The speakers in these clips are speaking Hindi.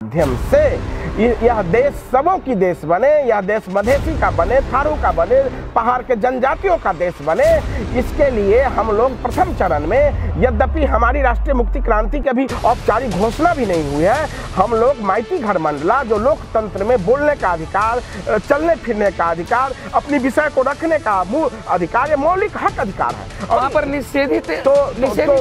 माध्यम से यह देश सबों की देश बने, यह देश मधेसी का बने, थारू का बने, पहाड़ के जनजातियों का देश बने। इसके लिए हम लोग प्रथम चरण में, यद्यपि हमारी राष्ट्रीय मुक्ति क्रांति की अभी औपचारिक घोषणा भी नहीं हुई है, हम लोग माइती घर मंडला जो लोकतंत्र में बोलने का अधिकार, चलने फिरने का अधिकार, अपनी विषय को रखने का अधिकार, ये मौलिक हक अधिकार है। वहाँ पर निषेधित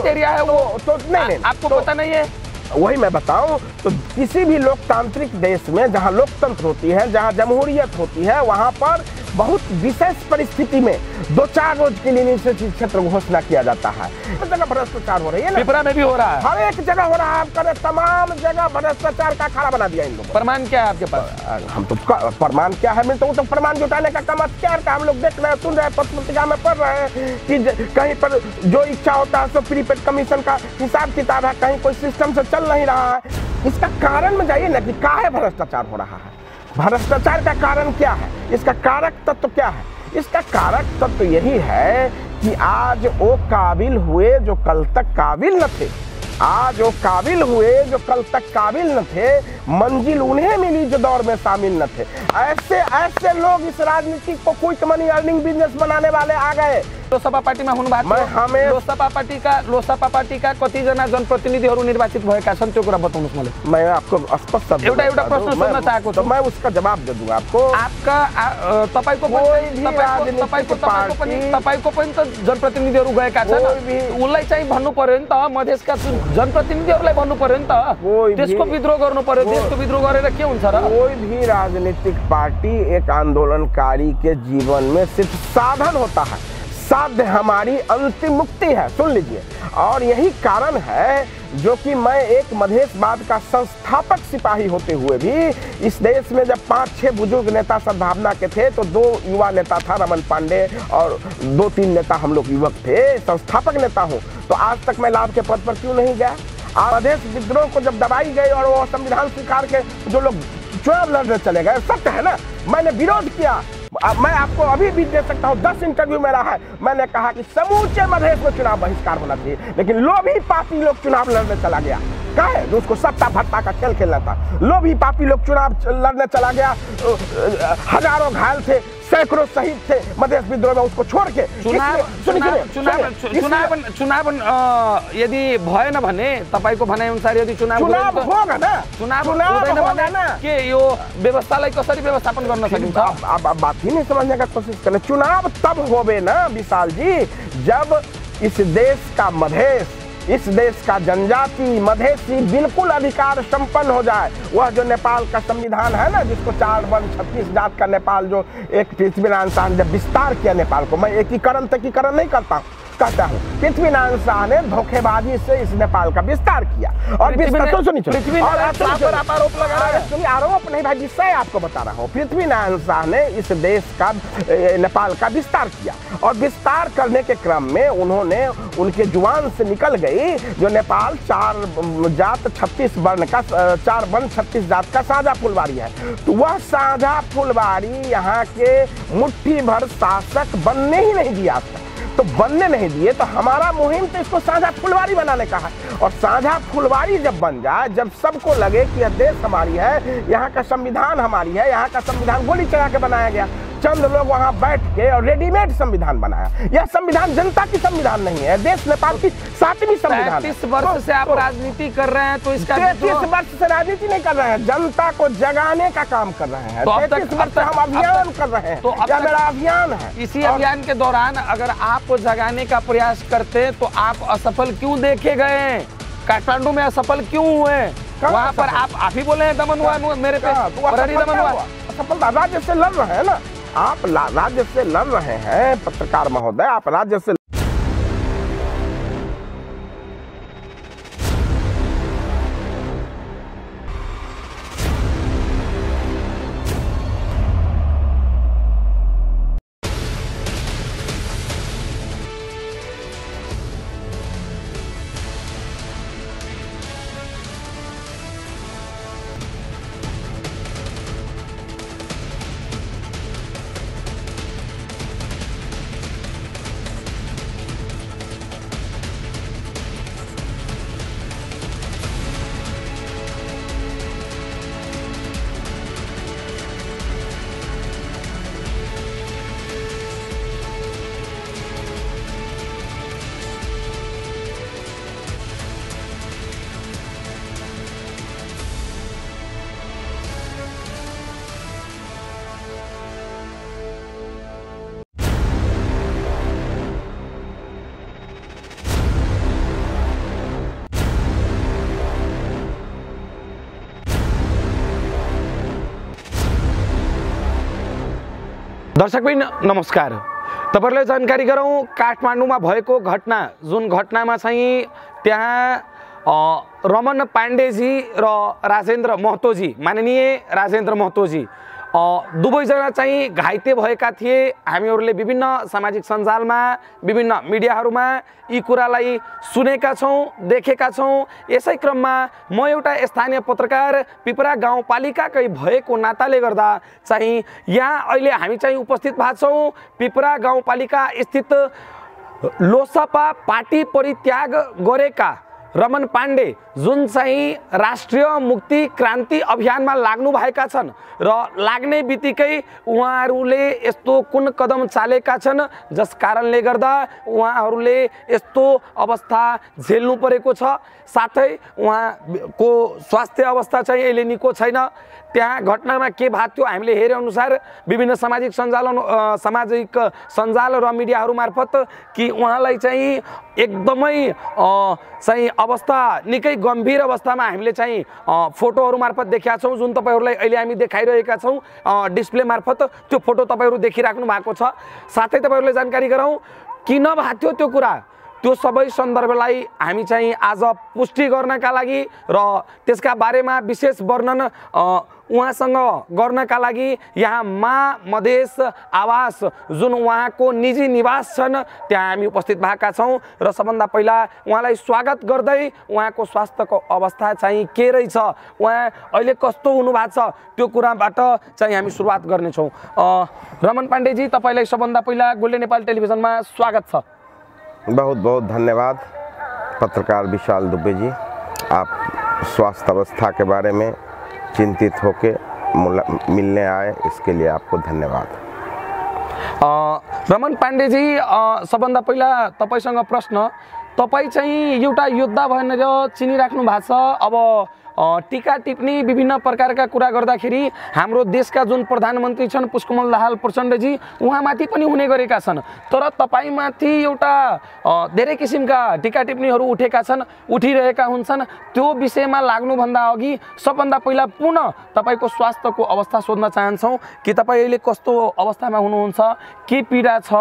एरिया है वो तो नहीं, आपको पता नहीं है? वही मैं बताऊं, तो किसी भी लोकतांत्रिक देश में जहां लोकतंत्र होती है, जहां जमहूरियत होती है, वहां पर बहुत विशेष परिस्थिति में 2-4 रोज के लिए निषेधित क्षेत्र घोषणा किया जाता है। हर जगह भ्रष्टाचार हो रही है ना, पिपरा में भी हो रहा है, हर एक जगह हो रहा है। आपका तमाम जगह भ्रष्टाचार का अखाड़ा बना दिया इन लोगों। प्रमाण क्या है आपके पास? हम तो प्रमाण क्या है, मैं तो प्रमाण जुटाने का काम अख्तियार का। हम लोग देख रहे हैं, सुन रहे हैं, पत्र पत्रिका में पढ़ रहे हैं कि कहीं पर जो इच्छा होता है, सो प्रीपेड कमीशन का हिसाब किताब है, कहीं कोई सिस्टम से चल नहीं रहा है। इसका कारण में जाइए ना कि काहे भ्रष्टाचार हो रहा है, भ्रष्टाचार का कारण क्या है, इसका कारक तत्व क्या है। इसका कारक तत्व यही है कि आज वो काबिल हुए जो कल तक काबिल न थे, आज वो काबिल हुए जो कल तक काबिल न थे, मंजिल उन्हें मिली जो दौर में शामिल न थे। ऐसे लोग इस राजनीति को क्विक मनी अर्निंग बिजनेस बनाने वाले आ गए। लोकसभा पार्टी में हुन बात हमें लोकसभा पार्टी का कति जना जनप्रतिनिधिहरू निर्वाचित भएका छन् त्यो कुरा बताउनुस् मलाई। मैं आपको स्पष्ट एउटा प्रश्न सोध्न चाहेको छु, तो मैं उसका जवाब दे दूंगा आपको। आपका तपाईँको पनि त जनप्रतिनिधिहरू गएका छन्, उनलाई चाहिँ भन्नु पर्यो नि त, मधेसका जनप्रतिनिधिहरूलाई भन्नु पर्यो नि त, त्यसको विद्रोह गर्नु पर्यो। देशको विद्रोह गरेर के हुन्छ र? कोई भी राजनीतिक पार्टी एक आंदोलनकारी के जीवन में सिर्फ साधन होता है, साध्य हमारी अंतिम मुक्ति है, सुन लीजिए। और यही कारण है जो कि मैं एक मधेशवाद का संस्थापक सिपाही होते हुए भी इस देश में जब 5-6 बुजुर्ग नेता सद्भावना के थे, तो 2 युवा नेता था रमन पांडे और 2-3 नेता हम लोग युवक थे, संस्थापक नेता हूँ, तो आज तक मैं लाभ के पद पर क्यों नहीं गया? मधेश विद्रोह को जब दबाई गई और वो संविधान स्वीकार के जो लोग चुनाव लड़ने चले गए, सत्य है ना, मैंने विरोध किया। मैं आपको अभी भी दे सकता हूँ, 10 इंटरव्यू मेरा है, मैंने कहा कि समूचे मधेश में चुनाव बहिष्कार होना चाहिए, लेकिन लोभी पापी लोग चुनाव लड़ने चला गया। काहे? जो उसको सत्ता भत्ता का खेल खेलना था, लोभी पापी लोग चुनाव लड़ने चला गया। हजारों घायल थे, सैकड़ों शहीद थे मधेश विद्रोह में, उसको छोड़ के चुनाव यदि भएन भने तपाईको भनाइ अनुसार यदि चुनाव होगा ना, चुनाव होगा ना, के यो व्यवस्थालाई कसरी व्यवस्थापन गर्न सकिन्छ? अब बात ही नहीं समझने का कोशिश करें। चुनाव तब होवे ना विशाल जी, जब इस देश का मधेश, इस देश का जनजाति मधेसी बिल्कुल अधिकार संपन्न हो जाए। वह जो नेपाल का संविधान है ना, जिसको 4 वर्ण 36 जात का नेपाल, जो एक पृथ्वीनारायण शाह ने जब विस्तार किया नेपाल को, मैं एकीकरण तकीकरण नहीं कहता हूँ, पृथ्वीनारायण शाह ने धोखेबाजी से इस नेपाल का विस्तार किया। और आरोप लगा रहा है, आरोप नहीं भाई, विषय आपको बता रहा हूँ। पृथ्वीनारायण शाह ने इस देश का, नेपाल का विस्तार किया, और विस्तार करने के क्रम में उन्होंने, उनके जुबान से निकल गई जो नेपाल 4 जात 36 वर्ण का, 4 वर्ण 36 जात का साझा फुलवारी है, तो वह साझा फुलवारी यहाँ के मुट्ठी भर शासक बनने ही नहीं दिया। तो बनने नहीं दिए, तो हमारा मुहिम तो इसको साझा फुलवारी बनाने का है। और साझा फुलवारी जब बन जाए, जब सबको लगे कि यह देश हमारी है, यहाँ का संविधान हमारी है, यहाँ का संविधान गोली चला के बनाया गया, चंद लोग वहां बैठ के और रेडीमेड संविधान बनाया। यह संविधान जनता की संविधान नहीं है, देश नेपाल की 7वीं संविधान। 33 वर्ष से आप राजनीति कर रहे हैं, तो इसका 33 वर्ष से राजनीति नहीं कर रहे हैं, जनता को जगाने का काम कर रहे हैं। 33 वर्ष से हम अभियान कर रहे हैं, तो यह मेरा अभियान है। इसी अभियान के दौरान अगर आपको जगाने का प्रयास करते तो आप असफल क्यों देखे गए? काठमांडू में असफल क्यों हुए? वहाँ पर आप ही बोले हैं दमन हुआ, मेरे पे दमन हुआ। असफलता राज्य से लड़ रहे हैं ना, आप राज्य से लड़ रहे हैं पत्रकार महोदय, आप राज्य से दर्शकबिन नमस्कार। तपाईहरुलाई जानकारी गरौँ काठमाडौँमा भएको घटना, जुन घटनामा चाहिँ त्यहाँ रमन पाण्डेजी र राजेन्द्र महतोजी, माननीय राजेन्द्र महतोजी दुवैजना चाहिँ घाइते भएका थिए। हामीहरूले विभिन्न सामाजिक सञ्जालमा, विभिन्न मिडियाहरूमा यी कुरालाई सुनेका छौँ, देखेका छौँ। यसै क्रममा म एउटा स्थानीय पत्रकार पिपरा गाउँपालिकाकै भएको नाताले गर्दा चाहिँ यहाँ अहिले हामी चाहिँ उपस्थित भएको छौँ पिपरा गाउँपालिका स्थित लोसपा पार्टी परित्याग गरेका रमन पाण्डे, जुन चाहिँ राष्ट्रिय मुक्ति क्रान्ति अभियानमा लाग्नु भएका छन् र लाग्ने बित्तिकै उहाँहरूले यस्तो कुन कदम चालेका छन् जस कारणले गर्दा उहाँहरूले यस्तो अवस्था झेल्नु परेको छ। साथै उहाँको स्वास्थ्य अवस्था चाहिँ अहिले निको छैन। त्यहाँ घटनामा के भएको थियो हामीले हेरे अनुसार विभिन्न सामाजिक सञ्जाल र मिडियाहरू मार्फत कि उहाँलाई चाहिँ एकदमै चाहिँ अवस्था निकै गम्भीर अवस्थामा हामीले चाहिँ फोटोहरू मार्फत देखेका छौँ, जुन तपाईहरुलाई अहिले हामी देखाइरहेका छौँ डिस्प्ले मार्फत। त्यो फोटो तपाईहरु देखिराख्नु भएको छ। साथै तपाईहरुलाई जानकारी गरौँ किन भएको थियो त्यो कुरा, त्यो सबै सन्दर्भलाई हामी चाहिँ आज पुष्टि गर्नका लागि र त्यसका बारेमा विशेष वर्णन उहाँसँग गर्नका लागि यहाँ मा मधेस आवास, जुन उहाँको निजी निवास छन्, त्यहाँ हामी उपस्थित भएका छौँ र सबभन्दा पहिला उहाँलाई स्वागत गर्दै उहाँको स्वास्थ्यको अवस्था चाहिँ के रहेछ, उहाँ अहिले कस्तो हुनुभएको छ, त्यो कुराबाट चाहिँ हामी सुरुवात गर्नेछौँ। रमन पाण्डेजी, तपाईँलाई सबभन्दा पहिला गोल्डन नेपाल टेलिभिजनमा स्वागत छ। बहुत बहुत धन्यवाद पत्रकार विशाल दुबे जी। आप स्वास्थ्य अवस्था के बारे में चिंतित होके मिलने आए, इसके लिए आपको धन्यवाद। रमन पाण्डेजी, सबभन्दा पहिला तपाईसँग प्रश्न, तपाईँ चाहिँ एउटा योद्धा भनेर चिनिराख्नु भएको छ। अब टीका टिप्पणी विभिन्न प्रकारका कुरा गर्दाखेरि हाम्रो देशका जुन प्रधानमन्त्री छन् पुष्पकमल दाहाल प्रचण्डजी, उहाँमाथि पनि हुने गरेका छन्, तर तपाईमाथि एउटा धेरै किसिमका टीका टिप्पणीहरू उठेका छन्, उठिरहेका हुन्छन्। त्यो विषयमा लाग्नुभन्दा अघि सबभन्दा पहिला पुनः तपाईको स्वास्थ्यको अवस्था सोध्न चाहन्छौँ कि तपाईँ अहिले कस्तो अवस्थामा हुनुहुन्छ, के पीडा छ,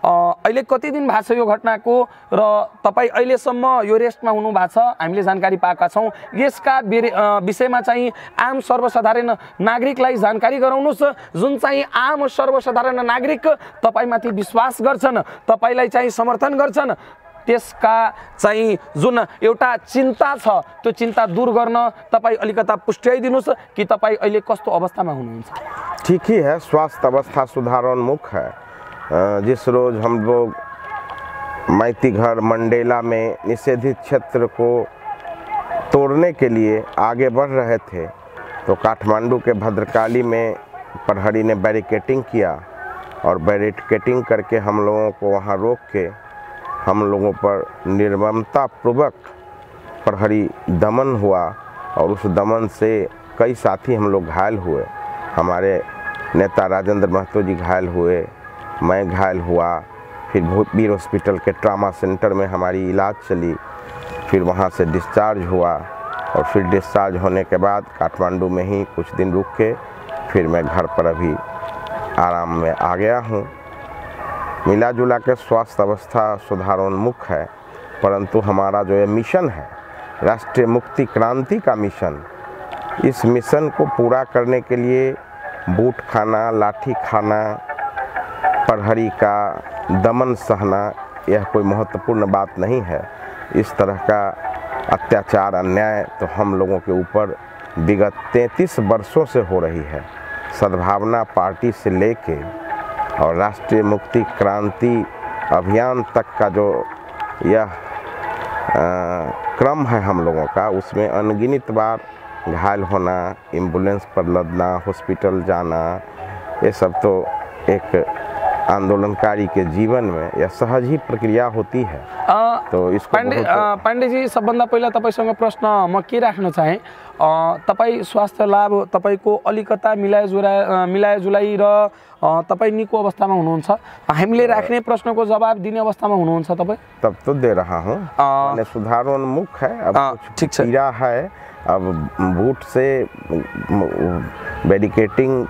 अहिले कति दिन भएको छ यो घटनाको र तपाईँ अहिलेसम्म यो रेस्टमा हुनु भएको छ, हामीले जानकारी पाएका छौँ। यसका विषयमा चाहिँ आम सर्वसाधारण नागरिकलाई जानकारी गराउनुस्, जुन चाहिँ आम सर्वसाधारण नागरिक तपाईमाथि विश्वास गर्छन्, तपाईलाई चाहिँ समर्थन गर्छन्, त्यसका चाहिँ जुन एउटा चिन्ता छ त्यो चिन्ता दूर गर्न तपाईँ अलिकता पुष्टाइदिनुस् कि तपाईँ अहिले कस्तो अवस्थामा हुनुहुन्छ। ठीक ही है, स्वास्थ्य अवस्था सुधारोन्मुख है। जिस रोज हम लोग मैती घर मंडेला में निषेधित क्षेत्र को तोड़ने के लिए आगे बढ़ रहे थे तो काठमांडू के भद्रकाली में प्रहरी ने बैरिकेटिंग किया और बैरिकेटिंग करके हम लोगों को वहां रोक के हम लोगों पर निर्ममतापूर्वक प्रहरी दमन हुआ और उस दमन से कई साथी हम लोग घायल हुए। हमारे नेता राजेंद्र महतो जी घायल हुए, मैं घायल हुआ, फिर भूतवीर हॉस्पिटल के ट्रामा सेंटर में हमारी इलाज चली, फिर वहाँ से डिस्चार्ज हुआ और फिर डिस्चार्ज होने के बाद काठमांडू में ही कुछ दिन रुक के फिर मैं घर पर अभी आराम में आ गया हूँ। मिला जुला के स्वास्थ्य अवस्था सुधारोन्मुख है, परंतु हमारा जो ये मिशन है राष्ट्रीय मुक्ति क्रांति का मिशन, इस मिशन को पूरा करने के लिए बूट खाना, लाठी खाना, प्रहरी का दमन सहना यह कोई महत्वपूर्ण बात नहीं है। इस तरह का अत्याचार अन्याय तो हम लोगों के ऊपर विगत 33 वर्षों से हो रही है। सद्भावना पार्टी से लेके और राष्ट्रीय मुक्ति क्रांति अभियान तक का जो यह क्रम है हम लोगों का, उसमें अनगिनत बार घायल होना, एम्बुलेंस पर लदना, हॉस्पिटल जाना, ये सब तो एक आंदोलनकारी के जीवन में यह सहज ही प्रक्रिया होती है। तो इसको पाण्डेजी, सबभन्दा पहिला तपाईसँग प्रश्न म के राख्न चाहे, तपाईँ स्वास्थ्य लाभ तपाईको अलिकता मिलाजुलाई र तपाईँ निको अवस्थामा हुनुहुन्छ, हामीले राख्ने प्रश्नको जवाब दिने अवस्थामा हुनुहुन्छ तपाईँ? तब तो दे रहा हूँ, सुधारोन्मुख है, अब कुछ पीड़ा है अब बूट से बैरिकेटिंग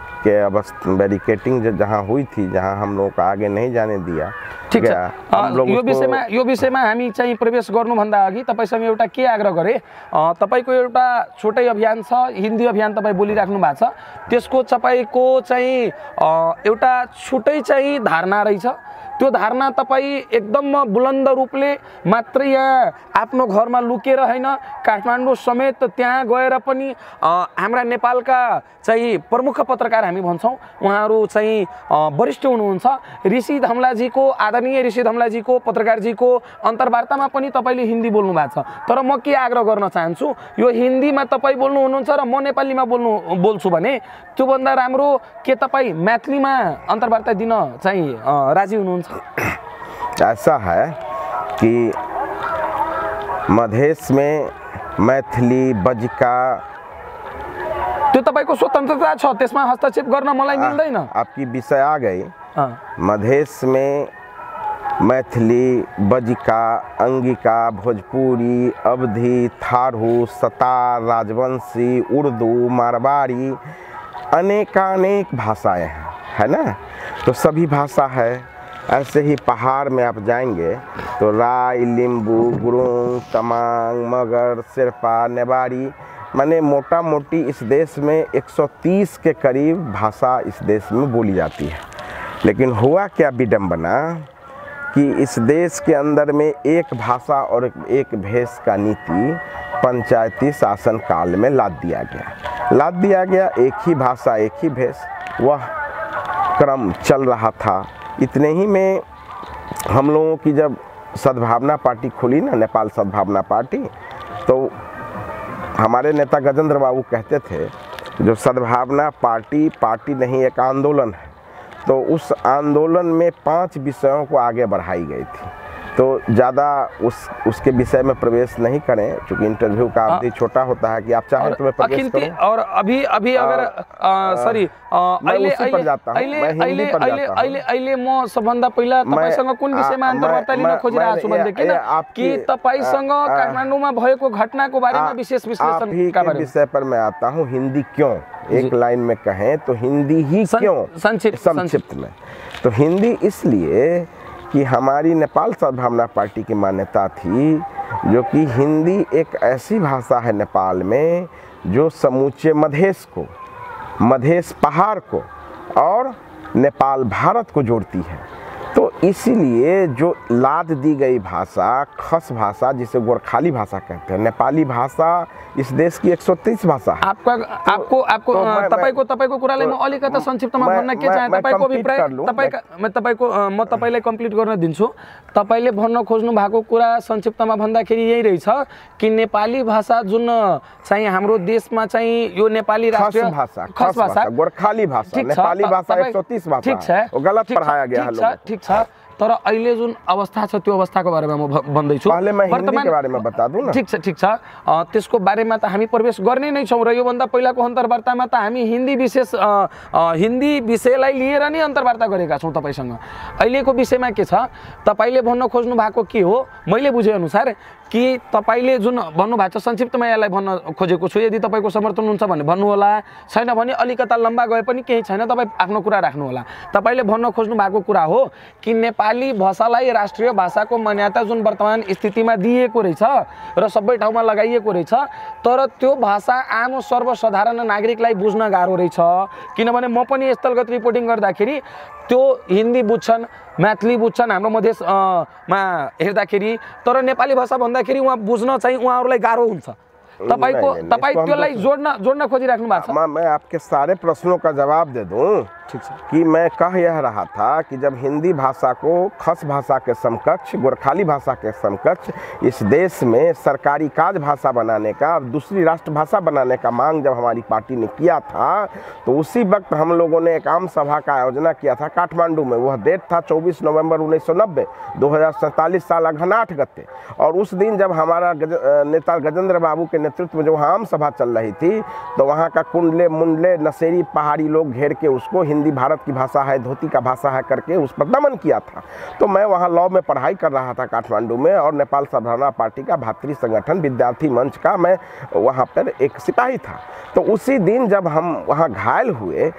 जहाँ हुई थी, जहाँ हम लोग को आगे नहीं जाने दिया। ठीक छ, यो विषयमा हामी चाहिँ प्रवेश गर्नुभन्दा अघि तपाईसँग एउटा के आग्रह गरे, तपाईको एउटा छोटै अभियान छ, हिन्दी अभियान तपाईँ बोलिराख्नु भएको छ, त्यसको तपाईँको चाहिँ एउटा छुट्टै चाहिँ धारणा रहेछ। त्यो धारणा तपाईँ एकदम बुलन्द रूपले मात्र यहाँ आफ्नो घरमा लुकेर हैन, काठमाडौँ समेत त्यहाँ गएर पनि हाम्रा नेपालका चाहिँ प्रमुख पत्रकार हामी भन्छौँ, उहाँहरू चाहिँ वरिष्ठ हुनुहुन्छ, ऋषि धमलाजीको, आदरणीय ऋषि धमलाजीको, पत्रकारजीको अन्तर्वार्तामा पनि तपाईँले हिन्दी बोल्नु भएको छ। तर म के आग्रह गर्न चाहन्छु, यो हिन्दीमा तपाईँ बोल्नु हुनुहुन्छ र म नेपालीमा बोल्छु भने त्योभन्दा राम्रो के तपाईँ मैथिलीमा अन्तर्वार्ता दिन चाहिँ राजी हुनुहुन्छ? ऐसा है कि मधेश में मैथिली बजिका त्यो तपाईको स्वतन्त्रता छ, त्यसमा हस्तक्षेप गर्न मलाई मिल्दैन। आपकी विषय आ गई। मधेश में मैथिली बजिका, अंगिका, भोजपुरी, अवधी, थारू, सतार, राजवंशी, उर्दू, मारवाड़ी, अनेकानेक भाषाएं हैं, है ना। तो सभी भाषा है। ऐसे ही पहाड़ में आप जाएंगे तो राय, लिम्बू, गुरुंग, तमांग, मगर, शेरपा, नेवारी, माने मोटा मोटी इस देश में 130 के करीब भाषा इस देश में बोली जाती है। लेकिन हुआ क्या विडंबना कि इस देश के अंदर में एक भाषा और एक भेष का नीति पंचायती शासन काल में लाद दिया गया। एक ही भाषा एक ही भेष, वह क्रम चल रहा था। इतने ही में हम लोगों की जब सद्भावना पार्टी खुली ना, नेपाल सद्भावना पार्टी, तो हमारे नेता गजेंद्र बाबू कहते थे जो सद्भावना पार्टी नहीं एक आंदोलन है। तो उस आंदोलन में 5 विषयों को आगे बढ़ाई गई थी। तो ज़्यादा उसके विषय में प्रवेश नहीं करें, क्योंकि इंटरव्यू का अवधि छोटा होता है कि आप चाहें तो मैं प्रवेश करूं। और अभी अगर सॉरी उसी पर जाता हूं, मैं हिंदी पर जाता हूं। अहिले म सबभन्दा पहिला तपाईसँग कुन विषयमा अन्तर्वार्ता लिन खोजिरहेको छु भनेदेखि कि तपाईसँग काठमाडौँमा भएको घटनाको बारेमा विशेष विश्लेषण का विषय पर मैं आता हूं। हिंदी क्यों, एक लाइन में कहें तो हिंदी ही क्यों, संक्षिप्त में। तो हिंदी इसलिए कि हमारी नेपाल सद्भावना पार्टी की मान्यता थी जो कि हिंदी एक ऐसी भाषा है नेपाल में जो समूचे मधेश को, मधेश पहाड़ को और नेपाल भारत को जोड़ती है। तो इसीलिए जो लाद दी गई भाषा, खस भाषा जिसे गोरखाली भाषा कहते हैं, नेपाली भाषा इस देश की 130 भाषा है। तपाईको कुरालाई म अलिकता संक्षिप्तमा भन्न के चाहे, तपाईको अभिप्राय म तपाईलाई कम्प्लिट गर्न दिन्छु। तपाईले भन्न खोज्नु भएको कुरा संक्षिप्तमा भन्दाखेरि यही रहेछ कि नेपाली भाषा जुन चाहिँ हाम्रो देशमा चाहिँ यो नेपाली राष्ट्रिय खस भाषा गोरखाली भाषा, नेपाली भाषा 130 भाषा, ठीक छ, वो गलत पढ़ाया गया है लोगों को। ठीक छ, तर अहिले जुन अवस्था छ त्यो अवस्थाको बारेमा म भन्दैछु। पहले मैं हिंदी के बारे में बता दूं ना। ठीक छ, त्यसको बारेमा त हामी प्रवेश गर्ने नै छौँ र योभन्दा पहिलाको अन्तर्वार्तामा त हामी हिन्दी विषयलाई लिएर नै अन्तर्वार्ता गरेका छौँ तपाईसँग। अहिलेको विषयमा के छ, तपाईले भन्न खोज्नु भएको के हो, मैले बुझे अनुसार कि तपाईले जुन भन्नुभएको छ संक्षिप्तमा यसलाई भन्न खोजेको छु। यदि तपाईको समर्थन हुन्छ भने भन्नु होला, छैन भने अलिकता लम्बा गए पनि केही छैन, तपाईँ आफ्नो कुरा राख्नु होला। तपाईले भन्न खोज्नु भएको कुरा हो कि नेपाली भाषालाई राष्ट्रिय भाषाको मान्यता जुन वर्तमान स्थितिमा दिएको रहेछ र सबै ठाउँमा लगाइएको रहेछ, तर त्यो भाषा आम सर्वसाधारण नागरिकलाई बुझ्न गाह्रो रहेछ। किनभने म पनि स्थलगत रिपोर्टिङ गर्दाखेरि त्यो हिन्दी बुझ्छन्, मैथिली बुझ्छन् हाम्रो मधेसमा हेर्दाखेरि, तर नेपाली भाषा भन्दाखेरि उहाँ बुझ्न चाहिँ उहाँहरूलाई गाह्रो हुन्छ। तपाईँ त्यसलाई जोड्न खोजिराख्नु भएको छ। मैं आपके सारे प्रश्नों का जवाब दे दूं। ठीक है कि मैं कह यह रहा था कि जब हिंदी भाषा को खस भाषा के समकक्ष, गोरखाली भाषा के समकक्ष इस देश में सरकारी काज भाषा बनाने का, दूसरी राष्ट्रभाषा बनाने का मांग जब हमारी पार्टी ने किया था, तो उसी वक्त हम लोगों ने एक आम सभा का आयोजना किया था काठमांडू में। वह डेट था 24 नवंबर 1990, 2047 साल अघन 8 गते। और उस दिन जब हमारा नेता गजेंद्र बाबू के नेतृत्व में जो वहाँ आम सभा चल रही थी, तो वहाँ का कुंडले मुंडले नशेरी पहाड़ी लोग घेर के उसको हिंदी भारत की भाषा है, धोती का भाषा है करके उस पर दमन किया था। तो मैं वहाँ लॉ में पढ़ाई कर रहा था काठमांडू में, और नेपाल सभ्राना पार्टी का भातृ संगठन विद्यार्थी मंच का मैं वहाँ पर एक सिपाही था। तो उसी दिन जब हम वहाँ घायल हुए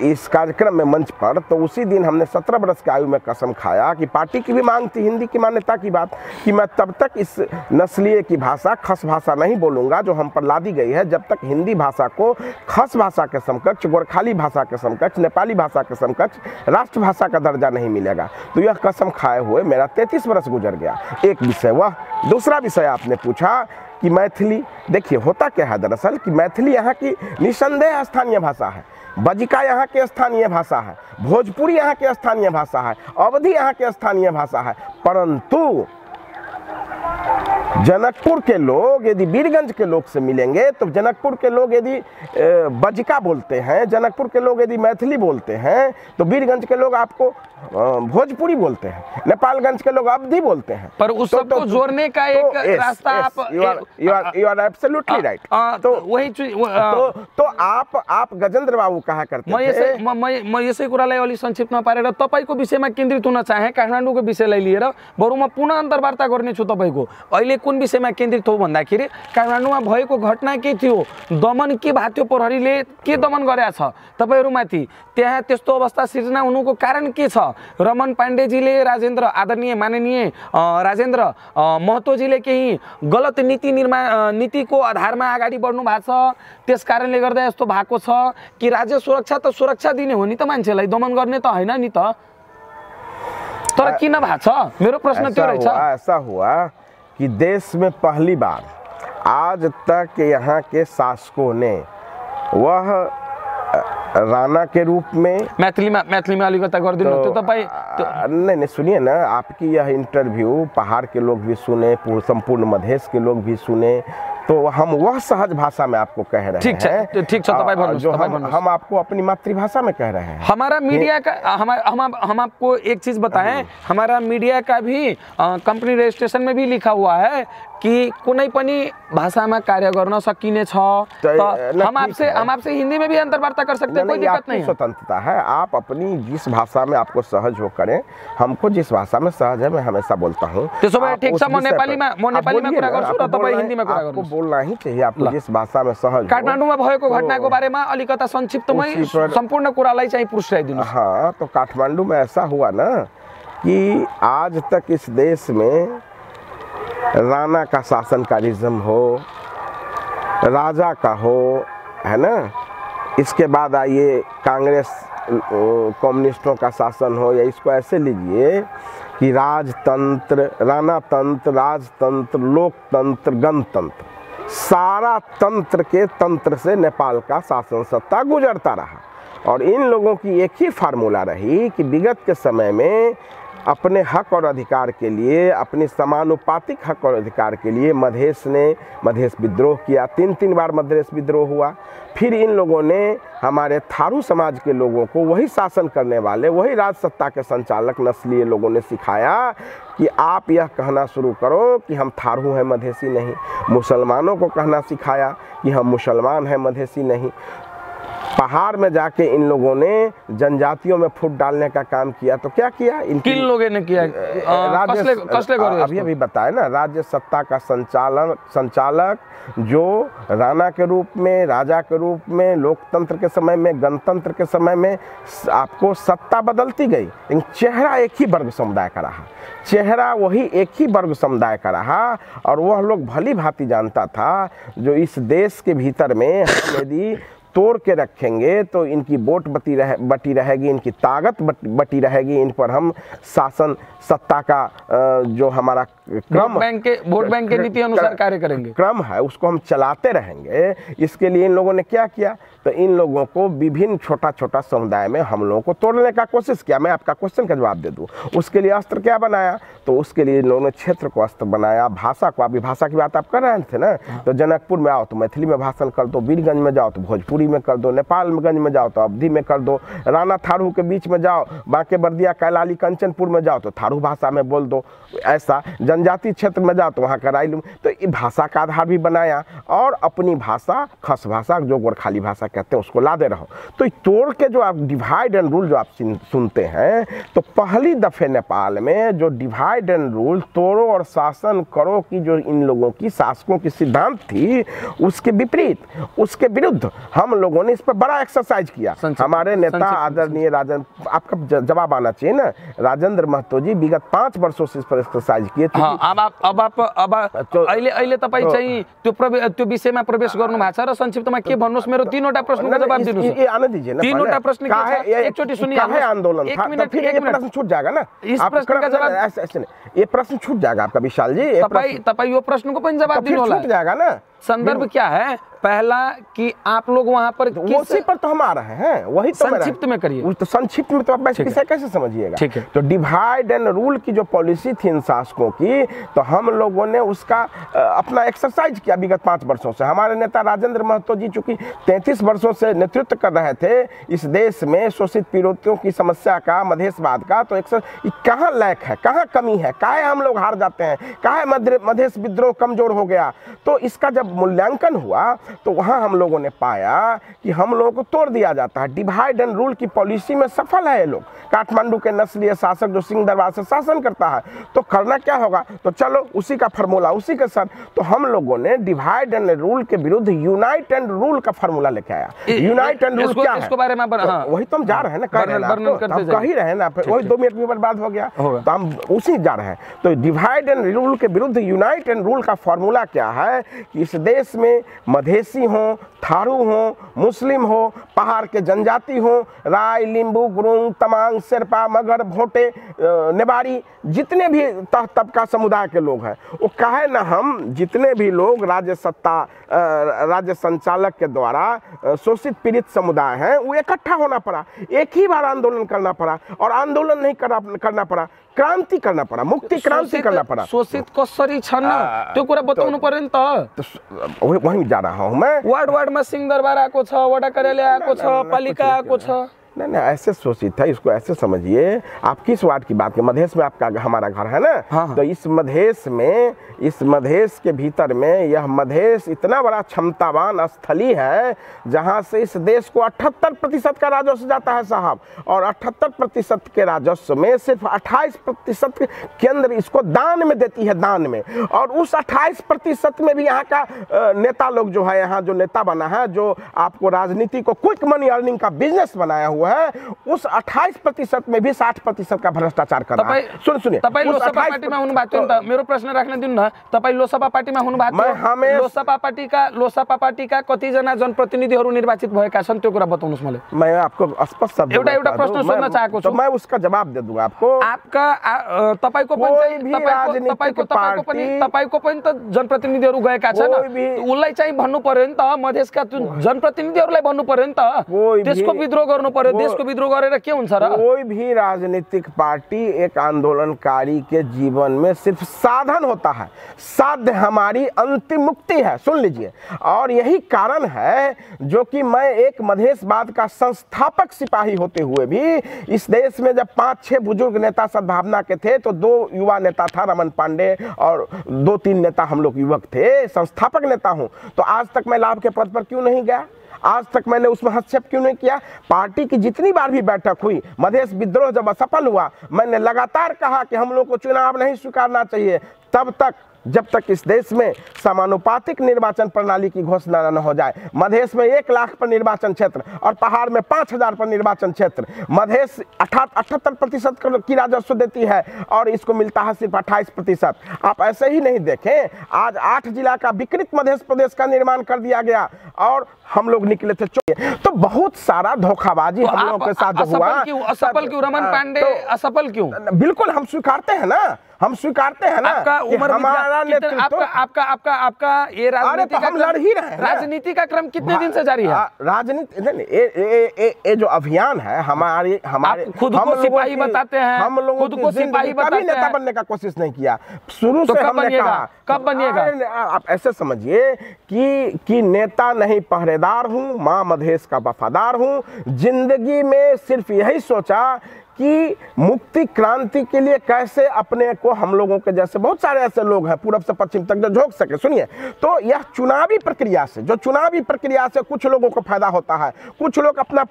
इस कार्यक्रम में मंच पर, तो उसी दिन हमने 17 वर्ष की आयु में कसम खाया कि पार्टी की भी मांग थी हिंदी की मान्यता की बात, कि मैं तब तक इस नस्लीय की भाषा खस भाषा नहीं बोलूँगा जो हम पर लादी गई है, जब तक हिंदी भाषा को खस भाषा के समकक्ष, गोरखाली भाषा के समकक्ष, नेपाली भाषा के समकक्ष राष्ट्रभाषा का दर्जा नहीं मिलेगा। तो यह कसम खाए हुए मेरा 33 वर्ष गुजर गया। एक विषय वह। दूसरा विषय आपने पूछा कि मैथिली, देखिए होता क्या है दरअसल कि मैथिली यहाँ की निसंदेह स्थानीय भाषा है, बजिका यहाँ की स्थानीय भाषा है, भोजपुरी यहाँ की स्थानीय भाषा है, अवधी यहाँ की स्थानीय भाषा है। परंतु जनकपुर के लोग यदि वीरगंज के लोग से मिलेंगे तो जनकपुर के लोग यदि बजिका बोलते हैं, जनकपुर के लोग यदि मैथिली बोलते हैं, तो वीरगंज के लोग आपको भोजपुरी बोलते हैं, नेपालगंज के लोग अवधी बोलते हैं। पर उस सबको जोड़ने का एक रास्ता आप यू आर एब्सोल्युटली राइट। तो वही तो आप गजेंद्र बाबू कहा करते थे। म यसै कुरालाई अलि संक्षिप्तमा पारेर तपाईको विषयमा केन्द्रित हुन चाहे, काठमाडौँको विषयलाई लिएर बरु म पुनः अन्तर्वार्ता गर्नेछु तपाईको। अहिले कुन विषयमा केन्द्रित हो भन्दाखेरि काठमाडौँमा भएको घटना के थियो, दमन के भएको थियो, प्रहरीले के दमन गरेको छ तपाईहरुमाथि, त्यहाँ त्यस्तो अवस्था सिर्जना हुनुको कारण के छ। रमन पाण्डेजीले, राजेन्द्र आदरणीय माननीय राजेन्द्र महतोजीले केही गलत नीतिको आधारमा अगाडि बढ्नु भएको छ, त्यस कारणले गर्दा यस्तो भएको छ कि राज्य सुरक्षा त सुरक्षा दिने हो नि त, मान्छेलाई दमन गर्ने त हैन नि त। तर किन भएको छ, मेरो प्रश्न त्यो रहेछ। ऐसा हुआ कि देश में पहली बार आज तक यहाँ के शासकों ने वह राणा के रूप में मैथिलीमा अलिकता गरिदिनु त्यो तपाई। नहीं सुनिए ना, आपकी यह इंटरव्यू पहाड़ के लोग भी सुने, संपूर्ण मधेश के लोग भी सुने, तो हम वह सहज भाषा में आपको कह रहे हैं। ठीक छ तपाई भन्नुस्, जो हम आपको अपनी मातृभाषा में कह रहे हैं। हमारा मीडिया का हम आपको एक चीज बताएं, हमारा मीडिया का भी कंपनी रजिस्ट्रेशन में भी लिखा हुआ है कि कुनै पनि भाषामा कार्य गर्न सकिने छ। तो हम आपसे हिंदी में भी अंतर्वार्ता कर सकते हैं, कोई दिक्कत नहीं है। स्वतंत्रता है, आप अपनी जिस भाषा में आपको सहज हो करें। हमको जिस भाषा में सहज है मैं हमेशा बोलता हूँ। त्यसो भए ठीक छ, म नेपालीमा कुरा गर्छु र तपाई हिन्दीमा कुरा गर्नुहोस्। बोलना ही चाहिए आपको जिस भाषा में सहज। काठमाडौँमा भएको घटनाको बारेमा अलिकता संक्षिप्तमै सम्पूर्ण कुरालाई चाहिँ पुष्टाइदिनु। हाँ, तो काठमांडू में ऐसा हुआ ना कि आज तक इस देश में राणा का शासन का रिज्म हो, राजा का हो, है ना, इसके बाद आइए कांग्रेस कम्युनिस्टों का शासन हो, या इसको ऐसे लीजिए कि राजतंत्र, राणा तंत्र, राजतंत्र, लोकतंत्र, गणतंत्र, सारा तंत्र के तंत्र से नेपाल का शासन सत्ता गुजरता रहा। और इन लोगों की एक ही फार्मूला रही कि विगत के समय में अपने हक और अधिकार के लिए, अपनी समानुपातिक हक और अधिकार के लिए मधेश ने मधेश विद्रोह किया। 3 बार मधेश विद्रोह हुआ। फिर इन लोगों ने हमारे थारू समाज के लोगों को, वही शासन करने वाले, वही राज सत्ता के संचालक नस्लीय लोगों ने सिखाया कि आप यह कहना शुरू करो कि हम थारू हैं, मधेसी नहीं। मुसलमानों को कहना सिखाया कि हम मुसलमान हैं, मधेसी नहीं। पहाड़ में जाके इन लोगों ने जनजातियों में फूट डालने का काम किया। तो क्या किया, किन लोगों ने किया? अभी बताए ना, राज्य सत्ता का संचालक जो राणा के रूप में, राजा के रूप में, लोकतंत्र के समय में, गणतंत्र के समय में आपको सत्ता बदलती गई, लेकिन चेहरा एक ही वर्ग समुदाय का रहा। चेहरा वही एक ही वर्ग समुदाय का रहा। और वह लोग भली भांति जानता था जो इस देश के भीतर में हम यदि तोड़ के रखेंगे तो इनकी वोट बटी रहेगी, इनकी ताकत बटी रहेगी, इन पर हम शासन सत्ता का जो हमारा वोट बैंक के नीति अनुसार कार्य करेंगे, क्रम है, उसको हम चलाते रहेंगे। इसके लिए इन लोगों ने क्या किया, तो तो इन लोगों को विभिन्न छोटा छोटा समुदाय में हम लोगों को तोड़ने का कोशिश किया। मैं आपका क्वेश्चन का जवाब दे दूं, उसके लिए अस्त्र क्या बनाया? तो उसके लिए इन लोगों ने क्षेत्र को अस्त्र बनाया, भाषा को। अभी भाषा की बात आप कर रहे थे ना, तो जनकपुर में आओ तो मैथिली में भाषण कर दो, वीरगंज में जाओ तो भोजपुरी में कर दो, नेपालगंज में जाओ तो अवधी में कर दो, राणा थारू के बीच में जाओ, बांके बर्दिया कैलाली कंचनपुर में जाओ तो थारू भाषा में बोल दो, ऐसा जनजाति क्षेत्र में जाओ तो वहाँ का राइलू। तो ये भाषा का आधार भी बनाया और अपनी भाषा, खस भाषा जो गोरखाली भाषा कहते हैं, उसको लादे रहो। तो तोड़ के जो आप डिवाइड एंड रूल जो आप सुनते हैं, तो पहली दफे नेपाल में जो डिवाइड एंड रूल, तोड़ो और शासन करो की जो इन लोगों की शासकों की सिद्धांत थी, उसके विपरीत, उसके विरुद्ध हम लोगों ने इस पर बड़ा एक्सरसाइज किया। हमारे नेता आदरणीय राजेंद्र, आपका जवाब आना चाहिए ना, राजेंद्र महतो जी विगत 5 वर्षों से इस पर एक्सरसाइज किए। अहिले तपाईँ चाहिँ त्यो विषयमा प्रवेश गर्नु भएको छ र संक्षिप्तमा के भन्नुस्? मेरो 3वटा प्रश्नको जवाब दिनुस्। ये आने दीजिए ना, 3वटा प्रश्न के छ, एकचोटी सुनिए। आंदोलन था, तो फिर ये प्रश्न छूट जाएगा ना। इस प्रश्न का जवाब ऐसे ये प्रश्न छूट जाएगा आपका विशाल जी। तपाईँ यो प्रश्नको पनि जवाब दिनु होला। छूट जाएगा ना। संदर्भ क्या है? पहला कि आप लोग वहां पर उसी पर तो हम आ रहे हैं, वही तो संक्षिप्त में करिए। तो संक्षिप्त में तो आप विषय कैसे समझिएगा? ठीक है। तो डिवाइड एंड रूल की जो पॉलिसी थी इन शासकों की, तो हम लोगों ने उसका अपना एक्सरसाइज किया विगत 5 वर्षों से। हमारे नेता राजेंद्र महतो जी चूंकि 33 वर्षों से नेतृत्व कर रहे थे इस देश में शोषित पीड़ितों की समस्या का, मधेशवाद का, तो कहाँ लैक है, कहाँ कमी है, काहे हम लोग हार जाते हैं, काहे मधेश विद्रोह कमजोर हो गया। तो इसका जब मूल्यांकन हुआ तो वहां हम लोगों ने पाया कि हम लोगों को तोड़ दिया जाता है। डिवाइड एंड रूल की पॉलिसी में सफल है ये लोग। काठमांडू के नस्लीय शासक जो सिंह दरबार से शासन करता है, तो करना क्या होगा? तो चलो उसी का फार्मूला, उसी के सर। तो हम लोगों ने डिवाइड एंड रूल के विरुद्ध यूनाइट एंड रूल का फार्मूला लेके आया। यूनाइट एंड रूल क्या है? इसको बारे में वही तो हम जा रहे हैं ना, कह ही रहे हैं ना, वही 2 मिनट में बर्बाद हो गया, तो हम उसी जा रहे हैं। तो डिवाइड एंड रूल के विरुद्ध यूनाइट एंड रूल का फार्मूला क्या है कि इस देश में मधेसी हो, थारू हो, मुस्लिम हो, पहाड़ के जनजाति हो, राय, लिंबू, गुरुंग, तमांग, शेरपा, मगर, भोटे, नेवारी, जितने भी तबका समुदाय के लोग हैं, वो कहे ना, हम जितने भी लोग राज्य सत्ता, राज्य संचालक के द्वारा शोषित पीड़ित समुदाय हैं, वो इकट्ठा होना पड़ा। एक ही बार आंदोलन करना पड़ा, और आंदोलन नहीं करना पड़ा, क्रांति करना पड़ा, मुक्ति क्रांति करना पड़ा। शोषित कसरी छन् त्यो कुरा बताउनु पर्यो नि त। वहीं जा रहा हूँ मैं। वार्डमा सिंहदरबार आएको छ, वडा कार्यालय आएको छ, पालिका आएको छ। नहीं ऐसे शोषित है, इसको ऐसे समझिए। आप किस वार्ड की बात करें? मधेश में आपका हमारा घर है ना। हाँ। तो इस मधेश में, इस मधेश के भीतर में, यह मधेश इतना बड़ा क्षमतावान स्थली है जहां से इस देश को 78% का राजस्व जाता है साहब, और 78% के राजस्व में सिर्फ 28% केंद्र इसको दान में देती है, दान में। और उस 28% में भी यहाँ का नेता लोग जो है, यहाँ जो नेता बना है, जो आपको राजनीति को क्विक मनी अर्निंग का बिजनेस बनाया हुआ है, उस 28% में भी 60% का भ्रष्टाचार कर रहा है। सुनिए, तपाईं लोकसभा पार्टीमा हुनु भएको थियो नि त, मेरो प्रश्न राख्न दिनु न। तपाईं लोकसभा पार्टीमा हुनु भएको थियो, लोकसभा पार्टीका कति जना जनप्रतिनिधिहरू निर्वाचित भएका छन्, त्यो कुरा बताउनुस् मलाई। मैं आपको स्पष्ट शब्द एउटा प्रश्न सोध्न चाहेको छु, मैं उसका जवाब दे दूंगा आपको। आपका तपाईको पनि त जनप्रतिनिधिहरू गएका छन्, उलाई चाहिँ भन्नु पर्यो नि त, मधेसका जनप्रतिनिधिहरूलाई भन्नु पर्यो नि त, त्यसको विद्रोह गर्नु पर्यो। देश को विद्रोह गरेर के हुन्छ र? कोई भी राजनीतिक पार्टी एक आंदोलनकारी के जीवन में सिर्फ साधन होता है, साध्य हमारी अंतिम मुक्ति है। सुन लीजिए, और यही कारण है जो कि मैं एक मधेशवाद का संस्थापक सिपाही होते हुए भी इस देश में जब 5-6 बुजुर्ग नेता सद्भावना के थे, तो 2 युवा नेता था, रमन पांडे, और 2-3 नेता हम लोग युवक थे, संस्थापक नेता हूं। तो आज तक मैं लाभ के पद पर क्यों नहीं गया? आज तक मैंने उसमें हस्तक्षेप क्यों नहीं किया? पार्टी की जितनी बार भी बैठक हुई, मधेश विद्रोह जब असफल हुआ, मैंने लगातार कहा कि हम लोग को चुनाव नहीं स्वीकारना चाहिए, तब तक जब तक इस देश में समानुपातिक निर्वाचन प्रणाली की घोषणा न हो जाए। मधेश में 1 लाख पर निर्वाचन क्षेत्र और पहाड़ में 5000 पर निर्वाचन क्षेत्र। मधेश 78% की राजस्व देती है और इसको मिलता है सिर्फ 28%। आप ऐसे ही नहीं देखें, आज 8 जिला का विकृत मधेश प्रदेश का निर्माण कर दिया गया और हम लोग निकले थे। तो बहुत सारा धोखाबाजी हम लोगों के साथ हुआ। असफल क्यों रमन पांडे? असफल क्यों? बिल्कुल हम स्वीकारते हैं ना, हम स्वीकारते हैं ना आपका कि उम्र हमारा नेतृत्व, आपका ये राजनीति तो हम लड़ ही रहे हैं। राजनीति का क्रम कितने दिन से जारी है? राजनीति ये जो अभियान है हमारे खुद को सिपाही बताते हैं, हम लोगों खुद को सिपाही बताते हैं, नेता बनने का कोशिश नहीं किया शुरू से। हमने कहा कब बनिएगा? आप ऐसे समझिए कि नेता नहीं पहरेदार हूं, मां मधेश का वफादार हूं। जिंदगी में सिर्फ यही सोचा कि मुक्ति क्रांति के लिए कैसे अपने को, हम लोगों के जैसे बहुत सारे ऐसे लोग हैं पूरब से पश्चिम तक जो झोंक सके। सुनिए, तो यह चुनावी प्रक्रिया से कुछ लोगों को फायदा होता है, कुछ लोग अपना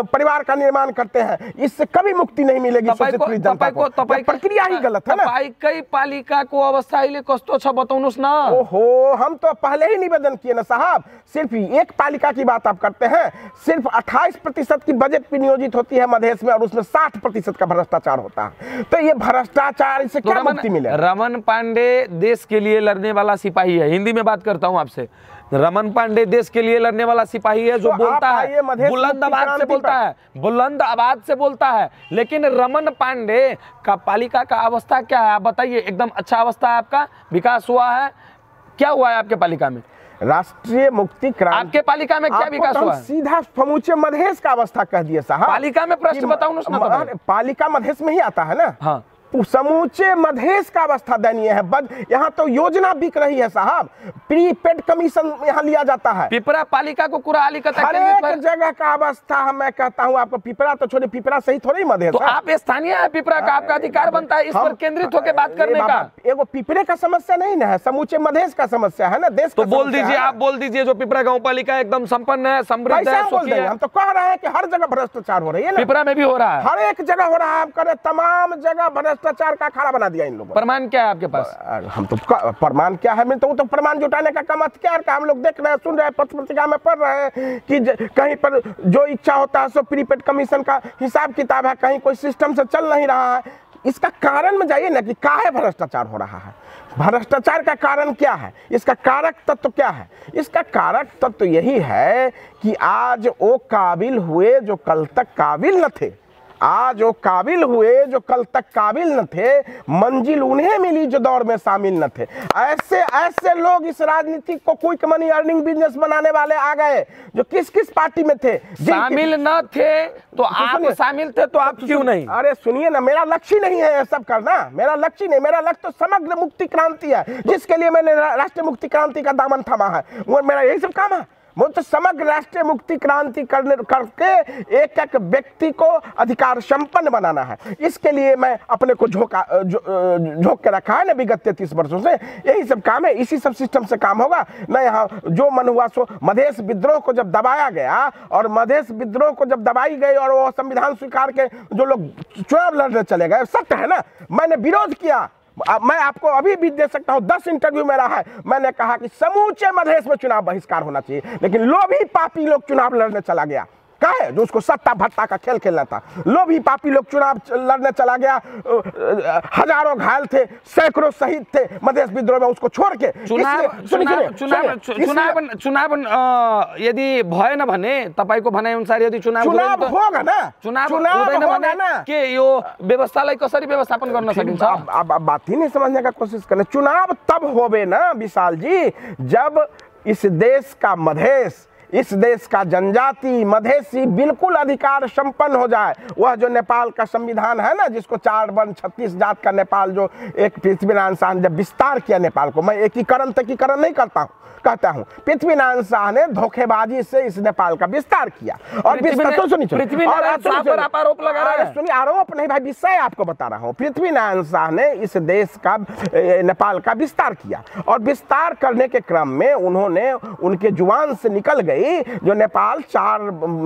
परिवार का निर्माण करते हैं, इससे कभी मुक्ति नहीं मिलेगी शोषित पीड़ित जनता को। प्रक्रिया ही गलत है ना। कई पालिका को अवस्था कस्तो छ बताउनुस् न। ओहो, हम तो पहले ही निवेदन किए ना साहब। सिर्फ एक पालिका की बात आप करते हैं, सिर्फ 28% की बजट विनियोजित होती है मधेश में और उसमें 60% का भ्रष्टाचार होता है। तो ये भ्रष्टाचार, इससे क्या मुक्ति मिले? रमन पांडे देश के लिए लड़ने वाला सिपाही है। हिंदी में बात करता हूं आपसे। रमन पांडे देश के लिए लड़ने वाला सिपाही है जो बोलता है, बुलंद आवाज से बोलता है, बुलंद आवाज से बोलता है। लेकिन रमन पांडे का पालिका का अवस्था क्या है आप बताइए? एकदम अच्छा अवस्था है आपका, विकास हुआ है? क्या हुआ है आपके पालिका में? राष्ट्रीय मुक्ति क्रांति आपके पालिका में क्या विकास हुआ? सीधा समूचे मधेश का अवस्था कह दिए साहब। पालिका में प्रश्न बताऊं ना, पालिका मधेश में ही आता है ना। हाँ, समूचे मधेश का अवस्था दयनीय है। यहाँ तो योजना बिक रही है साहब, प्रीपेड कमीशन यहाँ लिया जाता है। पिपरा पालिका को कुराली का हर एक जगह का अवस्था मैं कहता हूँ आपको। पिपरा तो छोड़े, पिपरा सही थोड़ी मधेश। तो आप स्थानीय है, पिपरा का आपका अधिकार बनता है इस पर केंद्रित होकर बात करने का। एगो पिपरे का समस्या नहीं ना है, समूचे मधेश का समस्या है ना, देश। तो बोल दीजिए, आप बोल दीजिए जो पिपरा गाँव पालिका एकदम संपन्न है, समृद्ध है, सुखी है। हम तो कह रहे हैं कि हर जगह भ्रष्टाचार हो रही है ना। पिपरा में भी हो रहा है, हर एक जगह हो रहा है। आप करें तमाम जगह भ्रष्टाचार का अखाड़ा दिया इन लोगों। प्रमाण क्या है आपके पास? हम तो प्रमाण क्या है, मैं तो प्रमाण जुटाने का काम अख्तियार का। हम लोग देख रहे हैं, सुन रहे हैं, पत्र पत्रिका में पढ़ रहे हैं कि कहीं पर जो इच्छा होता है सो प्रीपेड कमीशन का हिसाब किताब है, कहीं कोई सिस्टम से चल नहीं रहा है। इसका कारण में जाइए ना कि काहे भ्रष्टाचार हो रहा है। भ्रष्टाचार का कारण क्या है, इसका कारक तत्व क्या है? इसका कारक तत्व यही है कि आज वो काबिल हुए जो कल तक काबिल न थे। आज वो काबिल हुए जो कल तक काबिल न थे, मंजिल उन्हें मिली जो दौर में शामिल न थे। ऐसे लोग इस राजनीति को क्विक मनी अर्निंग बिजनेस बनाने वाले आ गए जो किस किस पार्टी में थे। शामिल न थे तो आप शामिल थे, तो आप क्यों नहीं? अरे सुनिए ना, मेरा लक्ष्य नहीं है ये सब करना, मेरा लक्ष्य नहीं। मेरा लक्ष्य तो समग्र मुक्ति क्रांति है, जिसके लिए मैंने राष्ट्रीय मुक्ति क्रांति का दामन थामा है। वो मेरा यही सब काम है। वो तो समग्र राष्ट्रीय मुक्ति क्रांति करके एक एक व्यक्ति को अधिकार संपन्न बनाना है। इसके लिए मैं अपने को झोंक के रखा है ना विगत 33 वर्षों से। यही सब काम है, इसी सब सिस्टम से काम होगा ना। यहाँ जो मन हुआ सो। मधेश विद्रोह को जब दबाया गया और मधेश विद्रोह को जब दबाई गई और वो संविधान स्वीकार के जो लोग चुनाव लड़ने चले गए, सत्य है ना, मैंने विरोध किया। मैं आपको अभी भी दे सकता हूं, 10 इंटरव्यू मेरा है। मैंने कहा कि समूचे मधेश में चुनाव बहिष्कार होना चाहिए, लेकिन लोभी पापी लोग चुनाव लड़ने चला गया। काहे? जो उसको सत्ता भत्ता का खेल खेलना था। लोभी पापी लोग चुनाव लड़ने चला गया। हजारों घायल थे, सैकड़ों शहीद थे मधेश विद्रोह में, उसको छोड़ के। चुनाव यदि भए न भने तपाईको भनाइ अनुसार यदि चुनाव होगा ना, चुनाव हुँदैन भने के यो व्यवस्थालाई कसरी व्यवस्थापन गर्न सकिन्छ? अब बात ही नहीं समझने का कोशिश करना। चुनाव तब होवे ना विशाल जी, जब इस देश का मधेश, इस देश का जनजाति मधेसी बिल्कुल अधिकार संपन्न हो जाए। वह जो नेपाल का संविधान है ना, जिसको 4 वर्ण 36 जात का नेपाल, जो एक पृथ्वीनारायण शाह ने जब विस्तार किया नेपाल को, मैं एकीकरण तकीकरण नहीं कहता हूं, पृथ्वीनारायण शाह ने धोखेबाजी से इस नेपाल का विस्तार किया। और पृथ्वीनारायण शाह पर आप आरोप लगा रहे हैं। सुनिए, आरोप नहीं भाई, विषय आपको बता रहा हूं। पृथ्वीनारायण शाह ने इस देश का, नेपाल का विस्तार किया और विस्तार करने के क्रम में उन्होंने, उनके जुबान से निकल गई जो नेपाल 4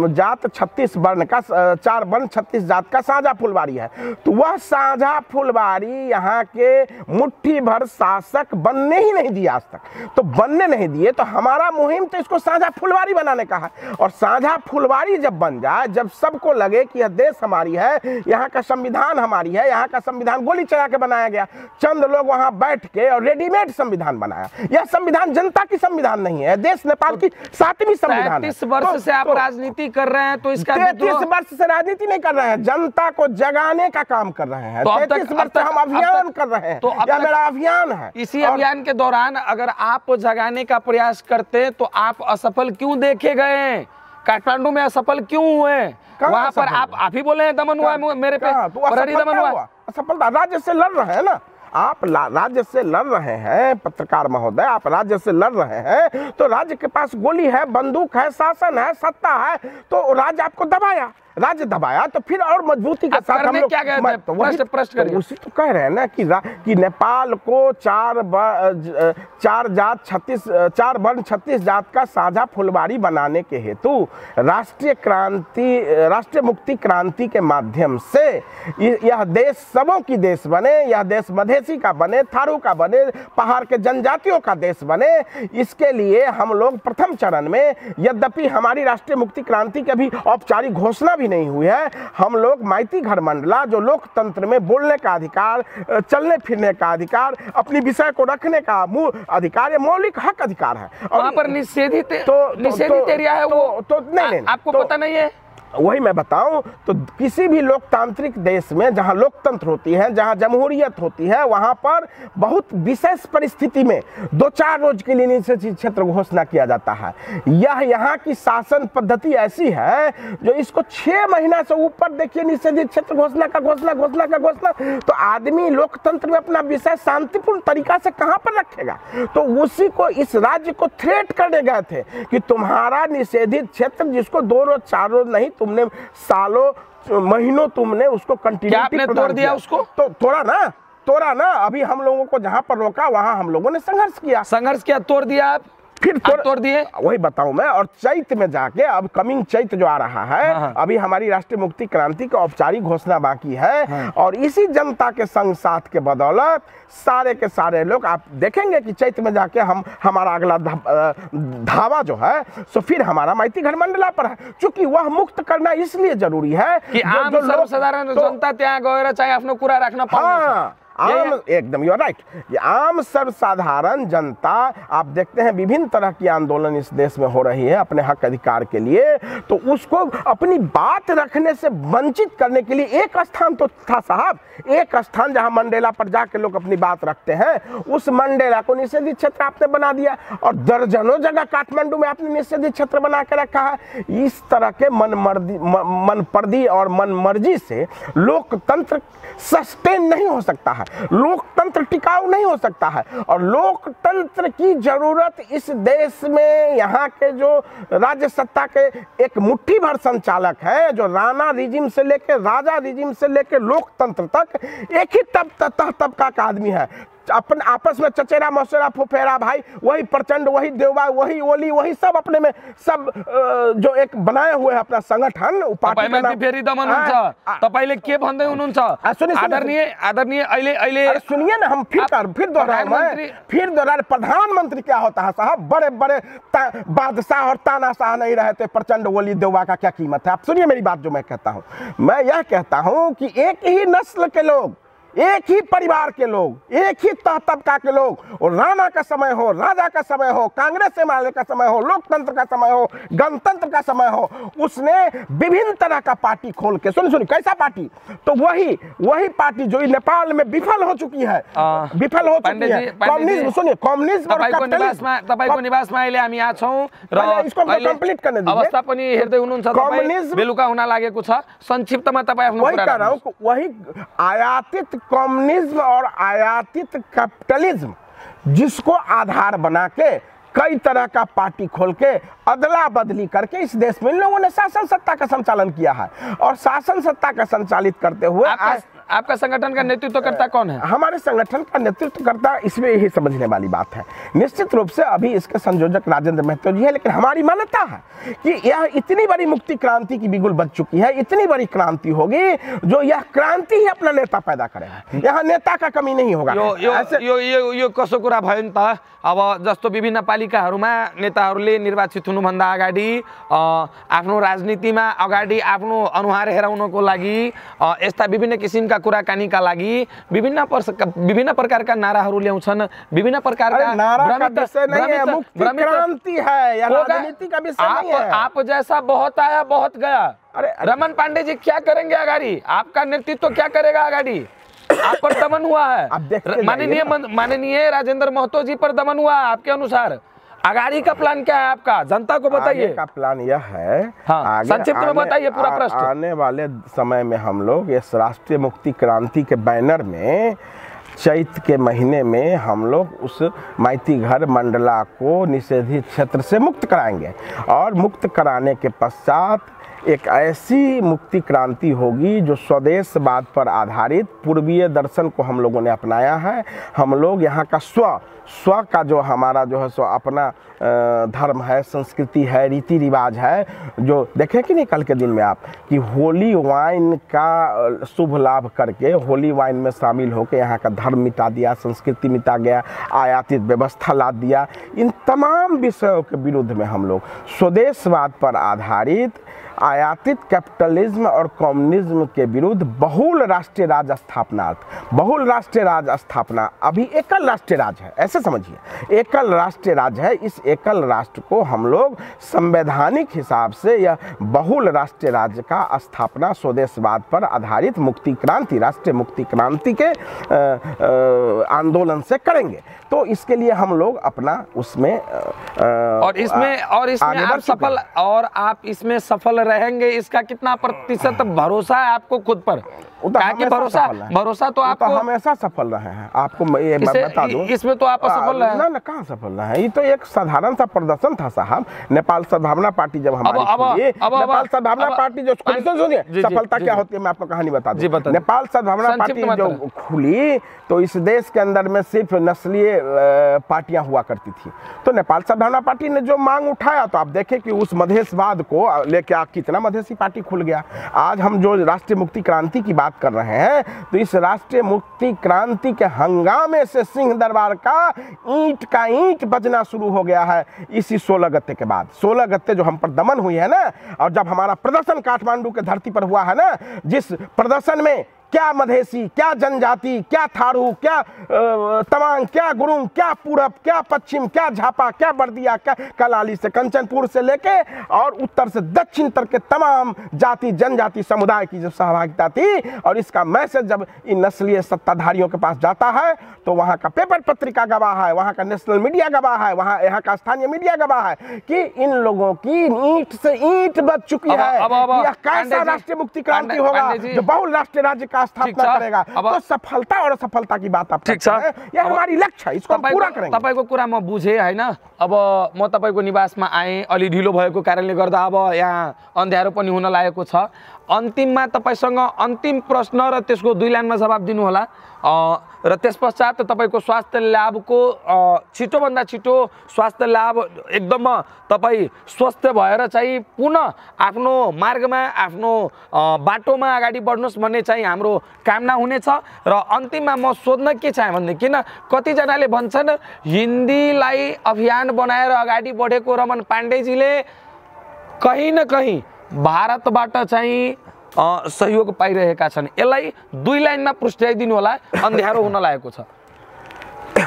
जात 36 वर्ण का, 4 वर्ण 36 जात का साझा फुलवारी है। तो वह साझा फुलवारी यहाँ के मुट्ठी भर शासक बनने ही नहीं दिया आज तक। तो बनने नहीं दिए तो हमारा मुहिम तो इसको साझा फुलवारी बनाने का है। और साझा फुलवारी जब बन जाए, जब सबको लगे कि यह देश हमारी है, यहाँ का संविधान हमारी है, यहाँ का संविधान गोली चला के बनाया गया, चंद लोग वहां बैठ के और रेडीमेड संविधान बनाया। यह संविधान जनता की संविधान नहीं है, देश नेपाल की 7वीं संविधान है। 33 वर्ष से आप राजनीति कर रहे हैं, तो इसका 33 वर्ष से राजनीति नहीं कर रहे हैं, जनता को जगाने का काम कर रहे हैं। 33 वर्ष से हम अभियान कर रहे हैं, यह मेरा अभियान है। इसी अभियान के दौरान अगर आप जगाने का प्रयास करते तो आप असफल क्यों देखे गए? काठमांडू में असफल क्यों हुए? वहां पर आप ही बोले हैं दमन हुआ मेरे पे, प्रहरी दमन हुआ। असफलता राज्य से लड़ रहे हैं ना, आप राज्य से लड़ रहे हैं पत्रकार महोदय, आप राज्य से लड़ रहे हैं तो राज्य के पास गोली है, बंदूक है, शासन है, सत्ता है, तो राज्य आपको दबाया, राज्य दबाया तो फिर और मजबूती के साथ हम लोग क्या कहते हैं? प्रश्न करिए। उसी तो कह रहे हैं ना कि नेपाल को 4 वर्ण 36 जात का साझा फुलवारी बनाने के हेतु राष्ट्रीय मुक्ति क्रांति के माध्यम से यह देश सबों की देश बने, यह देश मधेसी का बने, थारू का बने, पहाड़ के जनजातियों का देश बने। इसके लिए हम लोग प्रथम चरण में, यद्यपि हमारी राष्ट्रीय मुक्ति क्रांति की अभी औपचारिक घोषणा भी नहीं हुई है, हम लोग माइती घर मंडला जो लोकतंत्र में बोलने का अधिकार, चलने फिरने का अधिकार, अपनी विषय को रखने का मूल अधिकार, ये मौलिक हक अधिकार है। वहां पर निषेधित एरिया है वो, तो नहीं, आपको पता नहीं है? वही मैं बताऊं तो किसी भी लोकतांत्रिक देश में जहां लोकतंत्र होती है, जहां जमहूरियत होती है, वहां पर बहुत विशेष परिस्थिति में 2-4 रोज के लिए निषेधित क्षेत्र घोषणा किया जाता है। यह यहाँ की शासन पद्धति ऐसी है जो इसको 6 महीना से ऊपर देखिए निषेधित क्षेत्र घोषणा का, तो आदमी लोकतंत्र में अपना विषय शांतिपूर्ण तरीका से कहां पर रखेगा? तो उसी को इस राज्य को थ्रेट करने गए थे कि तुम्हारा निषेधित क्षेत्र जिसको 2 रोज 4 रोज नहीं, तुमने सालों महीनों तुमने उसको कंटिन्यूटी तोड़ दिया उसको, तो तोड़ा ना। अभी हम लोगों को जहां पर रोका वहां हम लोगों ने संघर्ष किया, तोड़ दिया, आप फिर तोड़ दिए। वही बताऊं मैं। और चैत में जाके, अब कमिंग चैत जो आ रहा है, अभी हमारी राष्ट्रीय मुक्ति क्रांति की औपचारिक घोषणा बाकी है, और इसी जनता के संग साथ के बदौलत सारे के सारे लोग आप देखेंगे कि चैत में जाके हमारा अगला धावा जो है सो फिर हमारा माइती घर मंडला पर है। चूंकि वह मुक्त करना इसलिए जरूरी है कि आम सर्वसाधारण जनता त्याग गएर चाहे आफ्नो कुरा राख्न पाउँछ। आम एकदम यू आर राइट। ये आम सर्वसाधारण जनता, आप देखते हैं विभिन्न तरह की आंदोलन इस देश में हो रही है अपने हक अधिकार के लिए, तो उसको अपनी बात रखने से वंचित करने के लिए एक स्थान तो था साहब, एक स्थान जहां मंडेला पर जाके लोग अपनी बात रखते हैं, उस मंडेला को निषेधित क्षेत्र आपने बना दिया, और दर्जनों जगह काठमांडू में आपने निषेधित क्षेत्र बना के रखा है। इस तरह के मनपर्दी और मनमर्जी से लोकतंत्र सस्टेन नहीं हो सकता है, लोकतंत्र टिकाऊ नहीं हो सकता है। और लोकतंत्र की जरूरत इस देश में यहाँ के जो राज्य सत्ता के एक मुट्ठी भर संचालक हैं, जो राणा रिजिम से लेकर राजा रिजिम से लेकर लोकतंत्र तक एक ही तबका का आदमी है। अपन आपस में चचेरा मौसेरा फुफेरा भाई, वही प्रचंड, वही देवबा, वही ओली, वही सब अपने में सब जो एक बनाए हुए है अपना संगठन पार्टी का नाम। फेरि दमन हुन्छ तपाईले के भन्दै हुनुहुन्छ? आदरणीय अहिले सुनिए ना, हम फिर दोहराए। प्रधानमंत्री क्या होता है साहब? बड़े बड़े बादशाह और तानाशाह नहीं रहते, प्रचंड ओली देवबा का क्या कीमत है? आप सुनिए मेरी बात जो मैं कहता हूँ। मैं यह कहता हूँ कि एक ही नस्ल के लोग, एक ही परिवार के लोग, एक ही तबका के लोग, और राणा का समय हो, राजा का समय हो, कांग्रेस एमएलए का समय हो, लोकतंत्र का समय हो, गणतंत्र का समय हो, उसने विभिन्न तरह का पार्टी खोल के, सुनिए कैसा पार्टी? तो वही पार्टी जो नेपाल में विफल हो चुकी है, कम्युनिज्म। सुनिए, कम्युनिज्म और तपाईको निवासमा अहिले हामी यहाँ छौं र इसको कंप्लीट करने दीजिए। अवस्था पनि हेर्दै हुनुहुन्छ तपाई, बेलुका हुन लागेको छ। संक्षिप्तमा तपाई आफ्नो कुरा राख्नुहोस्। वही आयातित कम्युनिज्म और आयातित कैपिटलिज्म, जिसको आधार बना के कई तरह का पार्टी खोल के अदला बदली करके इस देश में इन लोगों ने शासन सत्ता का संचालन किया है। और शासन सत्ता का संचालित करते हुए आपका संगठन का नेतृत्व करता कौन है? हमारे संगठन का नेतृत्व करता, इसमें यही समझने वाली बात है, निश्चित रूप से अभी इसके संयोजक राजेंद्र महतो जी है। लेकिन हमारी मान्यता है कि यह इतनी बड़ी मुक्ति क्रांति की बिगुल बज चुकी है, इतनी बड़ी क्रांति होगी जो यह क्रांति ही अपना नेता पैदा करेगा। यहाँ नेता का कमी नहीं होगा। यो कसो कुरा भयो नि त? अब जस्तो विभिन्न पालिकाहरूमा नेताहरूले निर्वाचित हुनुभन्दा अगाडि आफ्नो राजनीतिमा अगाडि आफ्नो अनुहार हेराउनको लागि यस्ता विभिन्न किसिमका का कुराकानीका लागि विभिन्न प्रकारका नाराहरू ल्याउँछन्, विभिन्न प्रकारका नारा का विषय नहीं है, मुक्ति क्रांति है, या राजनीति का विषय नहीं है। आप जैसा बहुत आया बहुत गया। अरे रमन पांडे जी क्या करेंगे आगाड़ी? आपका नेतृत्व क्या करेगा आगाड़ी? आप पर दमन हुआ है, माननीय राजेंद्र महतो जी पर दमन हुआ है, आपके अनुसार आगाड़ी का प्लान क्या है आपका? जनता को बताइए। का प्लान यह है, हाँ, संक्षिप्त में बताइए पूरा प्रश्न। आने वाले समय में हम लोग इस राष्ट्रीय मुक्ति क्रांति के बैनर में चैत के महीने में हम लोग उस माइती घर मंडला को निषेधित क्षेत्र से मुक्त कराएंगे, और मुक्त कराने के पश्चात एक ऐसी मुक्ति क्रांति होगी जो स्वदेशवाद पर आधारित पूर्वीय दर्शन को हम लोगों ने अपनाया है। हम लोग यहाँ का स्व का जो हमारा जो है सो अपना धर्म है, संस्कृति है, रीति रिवाज है, जो देखें कि नहीं कल के दिन में आप कि होली वाइन का शुभ लाभ करके होली वाइन में शामिल होकर यहाँ का धर्म मिटा दिया, संस्कृति मिटा गया, आयातित व्यवस्था ला दिया। इन तमाम विषयों के विरुद्ध में हम लोग स्वदेशवाद पर आधारित आयातित कैपिटलिज्म और कम्युनिज्म के विरुद्ध बहुल राष्ट्रीय राज स्थापनार्थ, बहुल राष्ट्रीय राज स्थापना अभी एकल राष्ट्रीय राज है, ऐसे समझिए, एकल राष्ट्रीय राज है। इस एकल राष्ट्र को हम लोग संवैधानिक हिसाब से यह बहुल राष्ट्रीय राज्य का स्थापना स्वदेशवाद पर आधारित मुक्ति क्रांति, राष्ट्रीय मुक्ति क्रांति के आंदोलन से करेंगे। तो इसके लिए हम लोग अपना उसमें और इसमें आप इसमें सफल रहेंगे, इसका कितना प्रतिशत भरोसा है आपको खुद पर? भरोसा तो आप हमेशा सफल रहे हैं। आपको ये बता दूं, इसमें तो आप असफल रहे हैं। ना कहाँ सफल रहे हैं, ये तो एक साधारण सा प्रदर्शन था साहब। नेपाल सद्भावना पार्टी जब हमारी नेपाल सद्भावना पार्टी जो खुली, सुनिए सफलता क्या होती है मैं आपको कहानी बता दूं। नेपाल सद्भावना पार्टी जो खुली तो इस देश के अंदर में सिर्फ नस्लीय पार्टियां हुआ करती थी। तो नेपाल सद्भावना पार्टी ने जो मांग उठाया तो आप देखें कि उस मधेशवाद को लेकर कितना मधेसी पार्टी खुल गया। आज हम जो राष्ट्रीय मुक्ति क्रांति की बात कर रहे हैं तो इस राष्ट्रीय मुक्ति क्रांति के हंगामे से सिंह दरबार का ईंट बजना शुरू हो गया है इसी 16 गते के बाद। 16 गते जो हम पर दमन हुई है ना, और जब हमारा प्रदर्शन काठमांडू के धरती पर हुआ है ना, जिस प्रदर्शन में क्या मधेसी, क्या जनजाति, क्या थारू, क्या तमांग, क्या गुरुंग, क्या पूरब, क्या पश्चिम, क्या झापा, क्या बर्दिया, क्या कलाली से कंचनपुर से लेके और उत्तर से दक्षिण तक के तमाम जाति जनजाति समुदाय की जब सहभागिता थी, और इसका मैसेज जब इन नस्लीय सत्ताधारियों के पास जाता है तो वहाँ का पेपर पत्रिका गवाह है, वहाँ का नेशनल मीडिया गवाह है, वहाँ यहाँ का स्थानीय मीडिया गवाह है कि इन लोगों की ईंट से ईंट बच चुकी है। यह कैसा राष्ट्रीय मुक्ति क्रांति होगा जो बहुल राष्ट्रीय राज्य स्थापना करेगा। तो सफलता और असफलता की बात आप ठीक है, यह हमारी लक्ष्य है, इसको हम पूरा करेंगे। तपाईको कुरा म बुझे हैन। अब म तपाईको निवासमा आए, अलि ढिलो भएको कारणले गर्दा अब यहाँ अँध्यारो पनि हुन लागेको छ। अन्तिममा तपाईसँग अन्तिम प्रश्न र त्यसको 2 लाइनमा जवाब दिनु होला, र त्यसपश्चात तपाईको स्वास्थ्य लाभको छिटोभन्दा छिटो स्वास्थ्य लाभ एकदम तपाई स्वस्थ भएर चाहिँ पुनः आफ्नो मार्गमा आफ्नो बाटोमा अगाडि बढ्नुस् भन्ने चाहिँ हाम्रो कामना हुनेछ। र अन्तिममा म सोध्न के चाहे भन्दै किन कतिजनाले भन्छन् हिन्दीलाई अभियान बनाएर अगाडि बढेको रमन पाण्डेजीले कहीं न कहीं भारतबाट चाहिँ सहयोग पाइरहेका छन्। यसलाई 2 लाइनमा पुष्टाइदिनु होला, अँध्यारो हुन लागेको छ।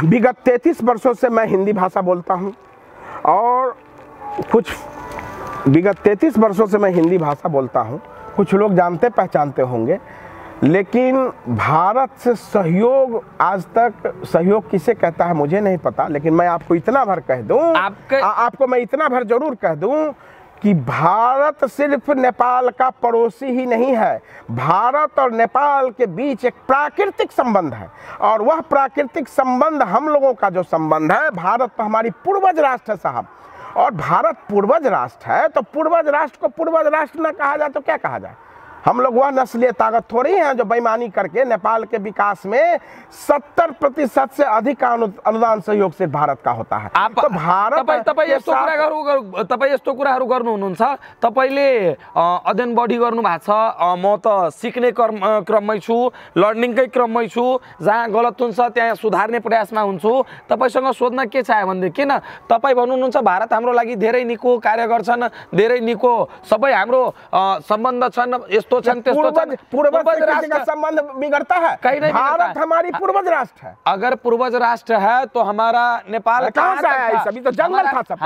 विगत 33 वर्षों से मैं हिंदी भाषा बोलता हूं और विगत 33 वर्षों से मैं हिंदी भाषा बोलता हूं। कुछ लोग जानते पहचानते होंगे, लेकिन भारत से सहयोग आज तक सहयोग किसे कहता है मुझे नहीं पता, लेकिन मैं आपको इतना भर कह दूं, आपको मैं इतना भर जरूर कह दूं कि भारत सिर्फ नेपाल का पड़ोसी ही नहीं है, भारत और नेपाल के बीच एक प्राकृतिक संबंध है। और वह प्राकृतिक संबंध हम लोगों का जो संबंध है, भारत तो हमारी पूर्वज राष्ट्र है साहब, और भारत पूर्वज राष्ट्र है तो पूर्वज राष्ट्र को पूर्वज राष्ट्र न कहा जाए तो क्या कहा जाए? हम लोग वह नस्लीय ताकत थोड़ी हैं जो बेईमानी करके नेपाल के विकास में 70% से अधिक अनुदान सहयोग से भारत का होता है। तो भारत तपाईं यस्तो कुराहरू गर्नुहुन्छ, तपाईले अध्ययन बढी गर्नु भएको छ, म त सिक्ने क्रममै छु, लर्निङकै क्रममै छु, जहाँ गलत हुन्छ त्यहाँ सुधार्ने प्रयासमा हुन्छु। तपाईसँग सोध्न के चाहे भन्दै किन तपाई भन्नुहुन्छ भारत हाम्रो लागि धेरै निको कार्य गर्छन्, धेरै निको सबै हाम्रो सम्बन्ध छन्, यस्तो छन् त्यस्तो छन्। पूर्वज से किसी का संबंध बिगड़ता है? कहीं नहीं भारत बिगड़ता। हमारी पूर्वज राष्ट्र है। अगर पूर्वज राष्ट्र है तो हमारा नेपाल कहाँ से आया? इस अभी तो जंगल था सब।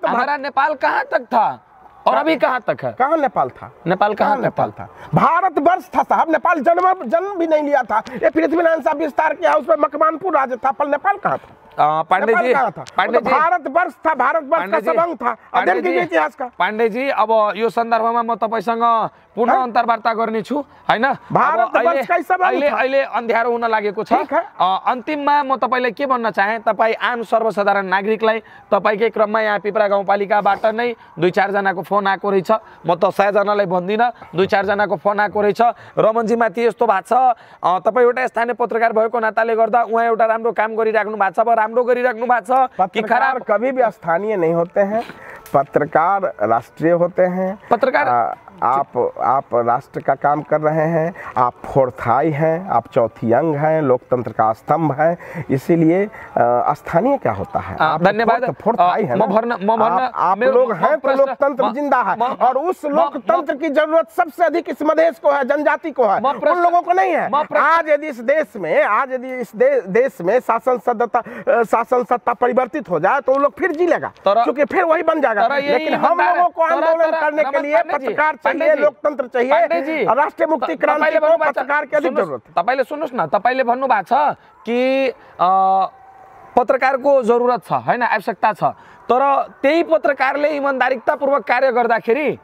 हमारा नेपाल कहाँ तक था और अभी कहाँ तक है? कहाँ नेपाल था? नेपाल कहाँ नेपाल था? भारत वर्ष था साहब। नेपाल जन्म भी नहीं लिया था। ये पृथ्वीनारायण साहब विस्तार किया, उसमें मकवानपुर राज्य था, पर नेपाल कहाँ था? पांडे जी, भारत वर्ष था, भारत वर्ष का सबंग था अध्ययन कीजिए इतिहास का। पांडे जी, अब यो सन्दर्भमा म तपाईसँग पुनः अन्तर्वार्ता गर्ने छु हैन। भारत वर्ष का सबंग था। अहिले अन्ध्यारो हुन लागेको छ। अन्तिममा म तपाईलाई के भन्न चाहे, तपाई आम सर्वसाधारण नागरिकलाई तपाईकै क्रममा यहाँ पिपरा गाउँपालिकाबाट नै 2-4 जनाको फोन आएको रहेछ। म त 100 जनालाई भन्दिन, 2-4 जनाको फोन आएको रहेछ। रमनजी माथि यस्तो भएको छ, तपाई एउटा स्थानीय पत्रकार भएको नाताले गर्दा उहाँ एउटा राम्रो काम गरिराख्नु भएको छ, राम्रो गरिराख्नु भएको छ कि खराब? कभी भी स्थानीय नहीं होते हैं, पत्रकार राष्ट्रीय होते हैं। पत्रकार आप राष्ट्र का काम कर रहे हैं, आप फोर्थाई हैं, आप चौथी अंग हैं, लोकतंत्र का स्तंभ है, इसीलिए स्थानीय क्या होता है? धन्यवाद। फोर्थाई है, आप लोग हैं तो लोकतंत्र जिंदा है, और उस लोकतंत्र की जरूरत सबसे अधिक इस मधेश को है, जनजाति को है, उन लोगों को नहीं है। आज यदि इस देश में शासन सत्ता परिवर्तित हो जाए तो वो लोग फिर जी लेगा, क्योंकि फिर वही बन जाएगा। लेकिन हम लोगों को आंदोलन करने के लिए पत्रकार चाहिए, लोकतंत्र चाहिए, राष्ट्रीय मुक्ति क्रांति को पत्रकार की अधिक जरूरत है। तपाईले सुन्नुस् न, तपाईले भन्नु भएको छ कि पत्रकारको जरुरत छ हैन, आवश्यकता छ, तर त्यही पत्रकारले इमानदारीतापूर्वक कार्य गर्दाखेरि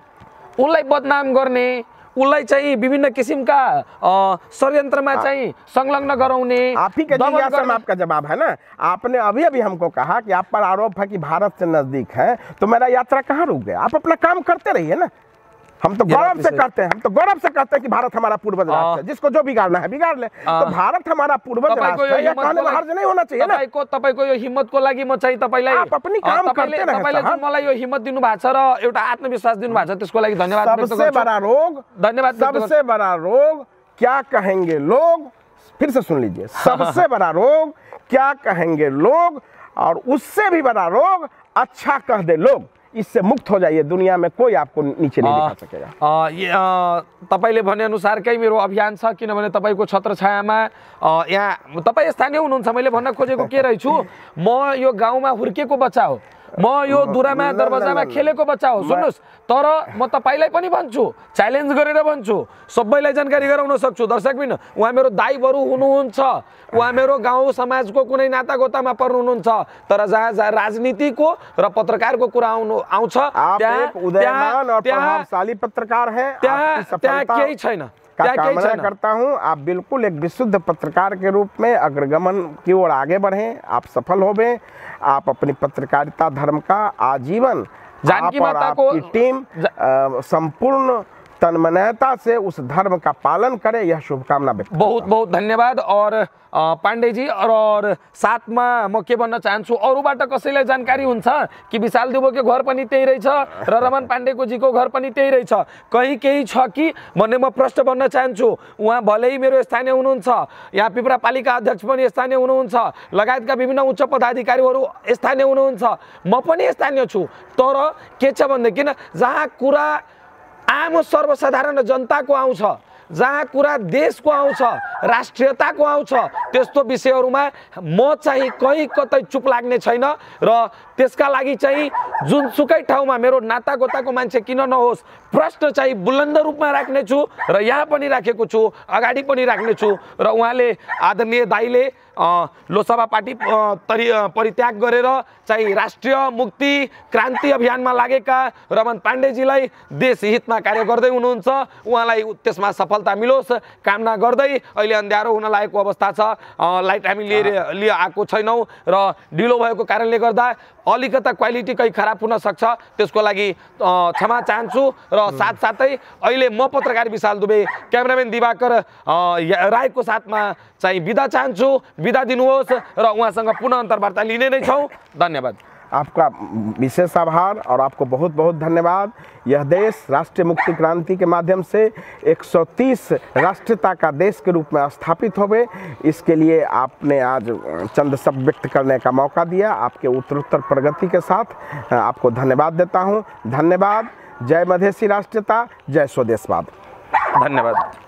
उनलाई बदनाम गर्ने, उनलाई चाहिँ विभिन्न किसिमका षड्यन्त्रमा चाहिँ संलग्न गराउने। आप ही के जिज्ञासा में आपका जवाब है ना। आपने अभी हमको कहा कि आप पर आरोप है कि भारत से नजदीक है, तो मेरा यात्रा कहाँ रुक गया? आप अपना काम करते रहिए ना। हम तो गौरव से कहते हैं, कि भारत हमारा पूर्वज राष्ट्र है, जिसको जो बिगाड़ना है बिगाड़ ले। तो भारत हमारा पूर्वज राष्ट्र है, ये कहने में हर्ज नहीं होना चाहिए ना। तपाईको यो हिम्मतको लागि म चाहिँ तपाईलाई, आप अपनी काम करते रहे। तपाईले जुन मलाई यो हिम्मत दिनु भएको छ र एउटा आत्मविश्वास दिनु भएको छ, त्यसको लागि धन्यवाद व्यक्त गर्छु। सबसे बड़ा रोग क्या कहेंगे लोग, फिर से सुन लीजिए, सबसे बड़ा रोग क्या कहेंगे लोग, और उससे भी बड़ा रोग अच्छा कह दे लोग। इससे मुक्त हो जाइए, दुनिया में कोई आपको नीचे नहीं दिखा सकेगा। तपाईले भने अनुसारकै मेरो अभियान छ, किनभने तपाईको छत्रछायामा यहाँ तपाई स्थानीय हुनुहुन्छ। मैले भन्न खोजेको के रहेछु, म यो गाउँमा हुर्केको बच्चा हो, म यो दुरामा दरवाजामा खेलेको बच्चा हो। सुन्नुस्, तर म तपाईलाई पनि भन्छु, च्यालेन्ज गरेर भन्छु, सबैलाई जानकारी गराउन सक्छु। दर्शकबिन, उहाँ मेरो दाइ बरु हुनुहुन्छ, उहाँ मेरो गाउँ समाजको कुनै नातागोतामा पर्नुहुन्छ, तर जहाँ राजनीतिको र पत्रकारको कुरा आउँछ उदयमान और प्रभावशाली पत्रकार हैं, त्यहाँ केही छैन। कामना करता हूं आप बिल्कुल एक विशुद्ध पत्रकार के रूप में अग्रगमन की ओर आगे बढ़ें, आप सफल होवें। आप अपनी पत्रकारिता धर्म का आजीवन, जानकी माता को आपकी टीम संपूर्ण तन्मयता से उस धर्म का पालन करे, यह शुभकामना व्यक्त। बहुत बहुत धन्यवाद। और पाण्डे जी, और साथमा म के भन्न चाहन्छु, अरूबाट कसैलाई जानकारी हुन्छ कि विशाल दुबोको घर पनि त्यही रहेछ र रमन पाण्डेको जीको घर पनि त्यही रहेछ, कहीँ केही छ कि भन्ने म प्रश्न भन्न चाहन्छु। उहाँ भलै मेरो स्थानीय हुनुहुन्छ, यहाँ पिपरा पालिका अध्यक्ष पनि स्थानीय हुनुहुन्छ, लगायतका विभिन्न उच्च पदाधिकारीहरू स्थानीय हुनुहुन्छ, म पनि स्थानीय छु। तर के छ भनेदेखि जहाँ कुरा आम सर्वसाधारण जनताको आउँछ, जहाँ कुरा देशको आउँछ, राष्ट्रियताको आउँछ, त्यस्तो विषयहरूमा म चाहिँ कहीँ कतै चुप लाग्ने छैन। र त्यसका लागि चाहिँ जुनसुकै ठाउँमा मेरो नातागोताको मान्छे किन नहोस्, प्रश्न चाहिँ बुलन्द रूपमा राख्ने छु र यहाँ पनि राखेको छु, अगाडि पनि राख्ने छु। र उहाँले आदरणीय दाइले लोकसभा पार्टी परित्याग गरेर चाहिँ राष्ट्रिय मुक्ति क्रान्ति अभियानमा लागेका रमन पाण्डेजीलाई देश हितमा कार्य गर्दै हुनुहुन्छ, उहाँलाई त्यसमा सफलता मिलोस् कामना गर्दै अहिले अँध्यारो हुन लागेको अवस्था छ। लाइट हामी लिएर आएको छैनौँ र ढिलो भएको कारणले गर्दा अलिकता क्वालिटी कहीँ खराब हुन सक्छ, त्यसको लागि क्षमा चाहन्छु। र साथसाथै अहिले म पत्रकार विशाल दुबे, क्यामेराम्यान दिवाकर रायको साथमा चाहिँ बिदा चाहन्छु। बिदा दिनुहोस् र उहाँसँग पुनः अन्तर्वार्ता लिने नै छौँ। धन्यवाद। आपका विशेष आभार और आपको बहुत बहुत धन्यवाद। यह देश राष्ट्रीय मुक्ति क्रांति के माध्यम से 130 राष्ट्रीयता का देश के रूप में स्थापित होवे, इसके लिए आपने आज चंद शब्द व्यक्त करने का मौका दिया। आपके उत्तरोत्तर प्रगति के साथ आपको धन्यवाद देता हूं। धन्यवाद। जय मधेसी राष्ट्रीयता, जय स्वदेशवाद। धन्यवाद।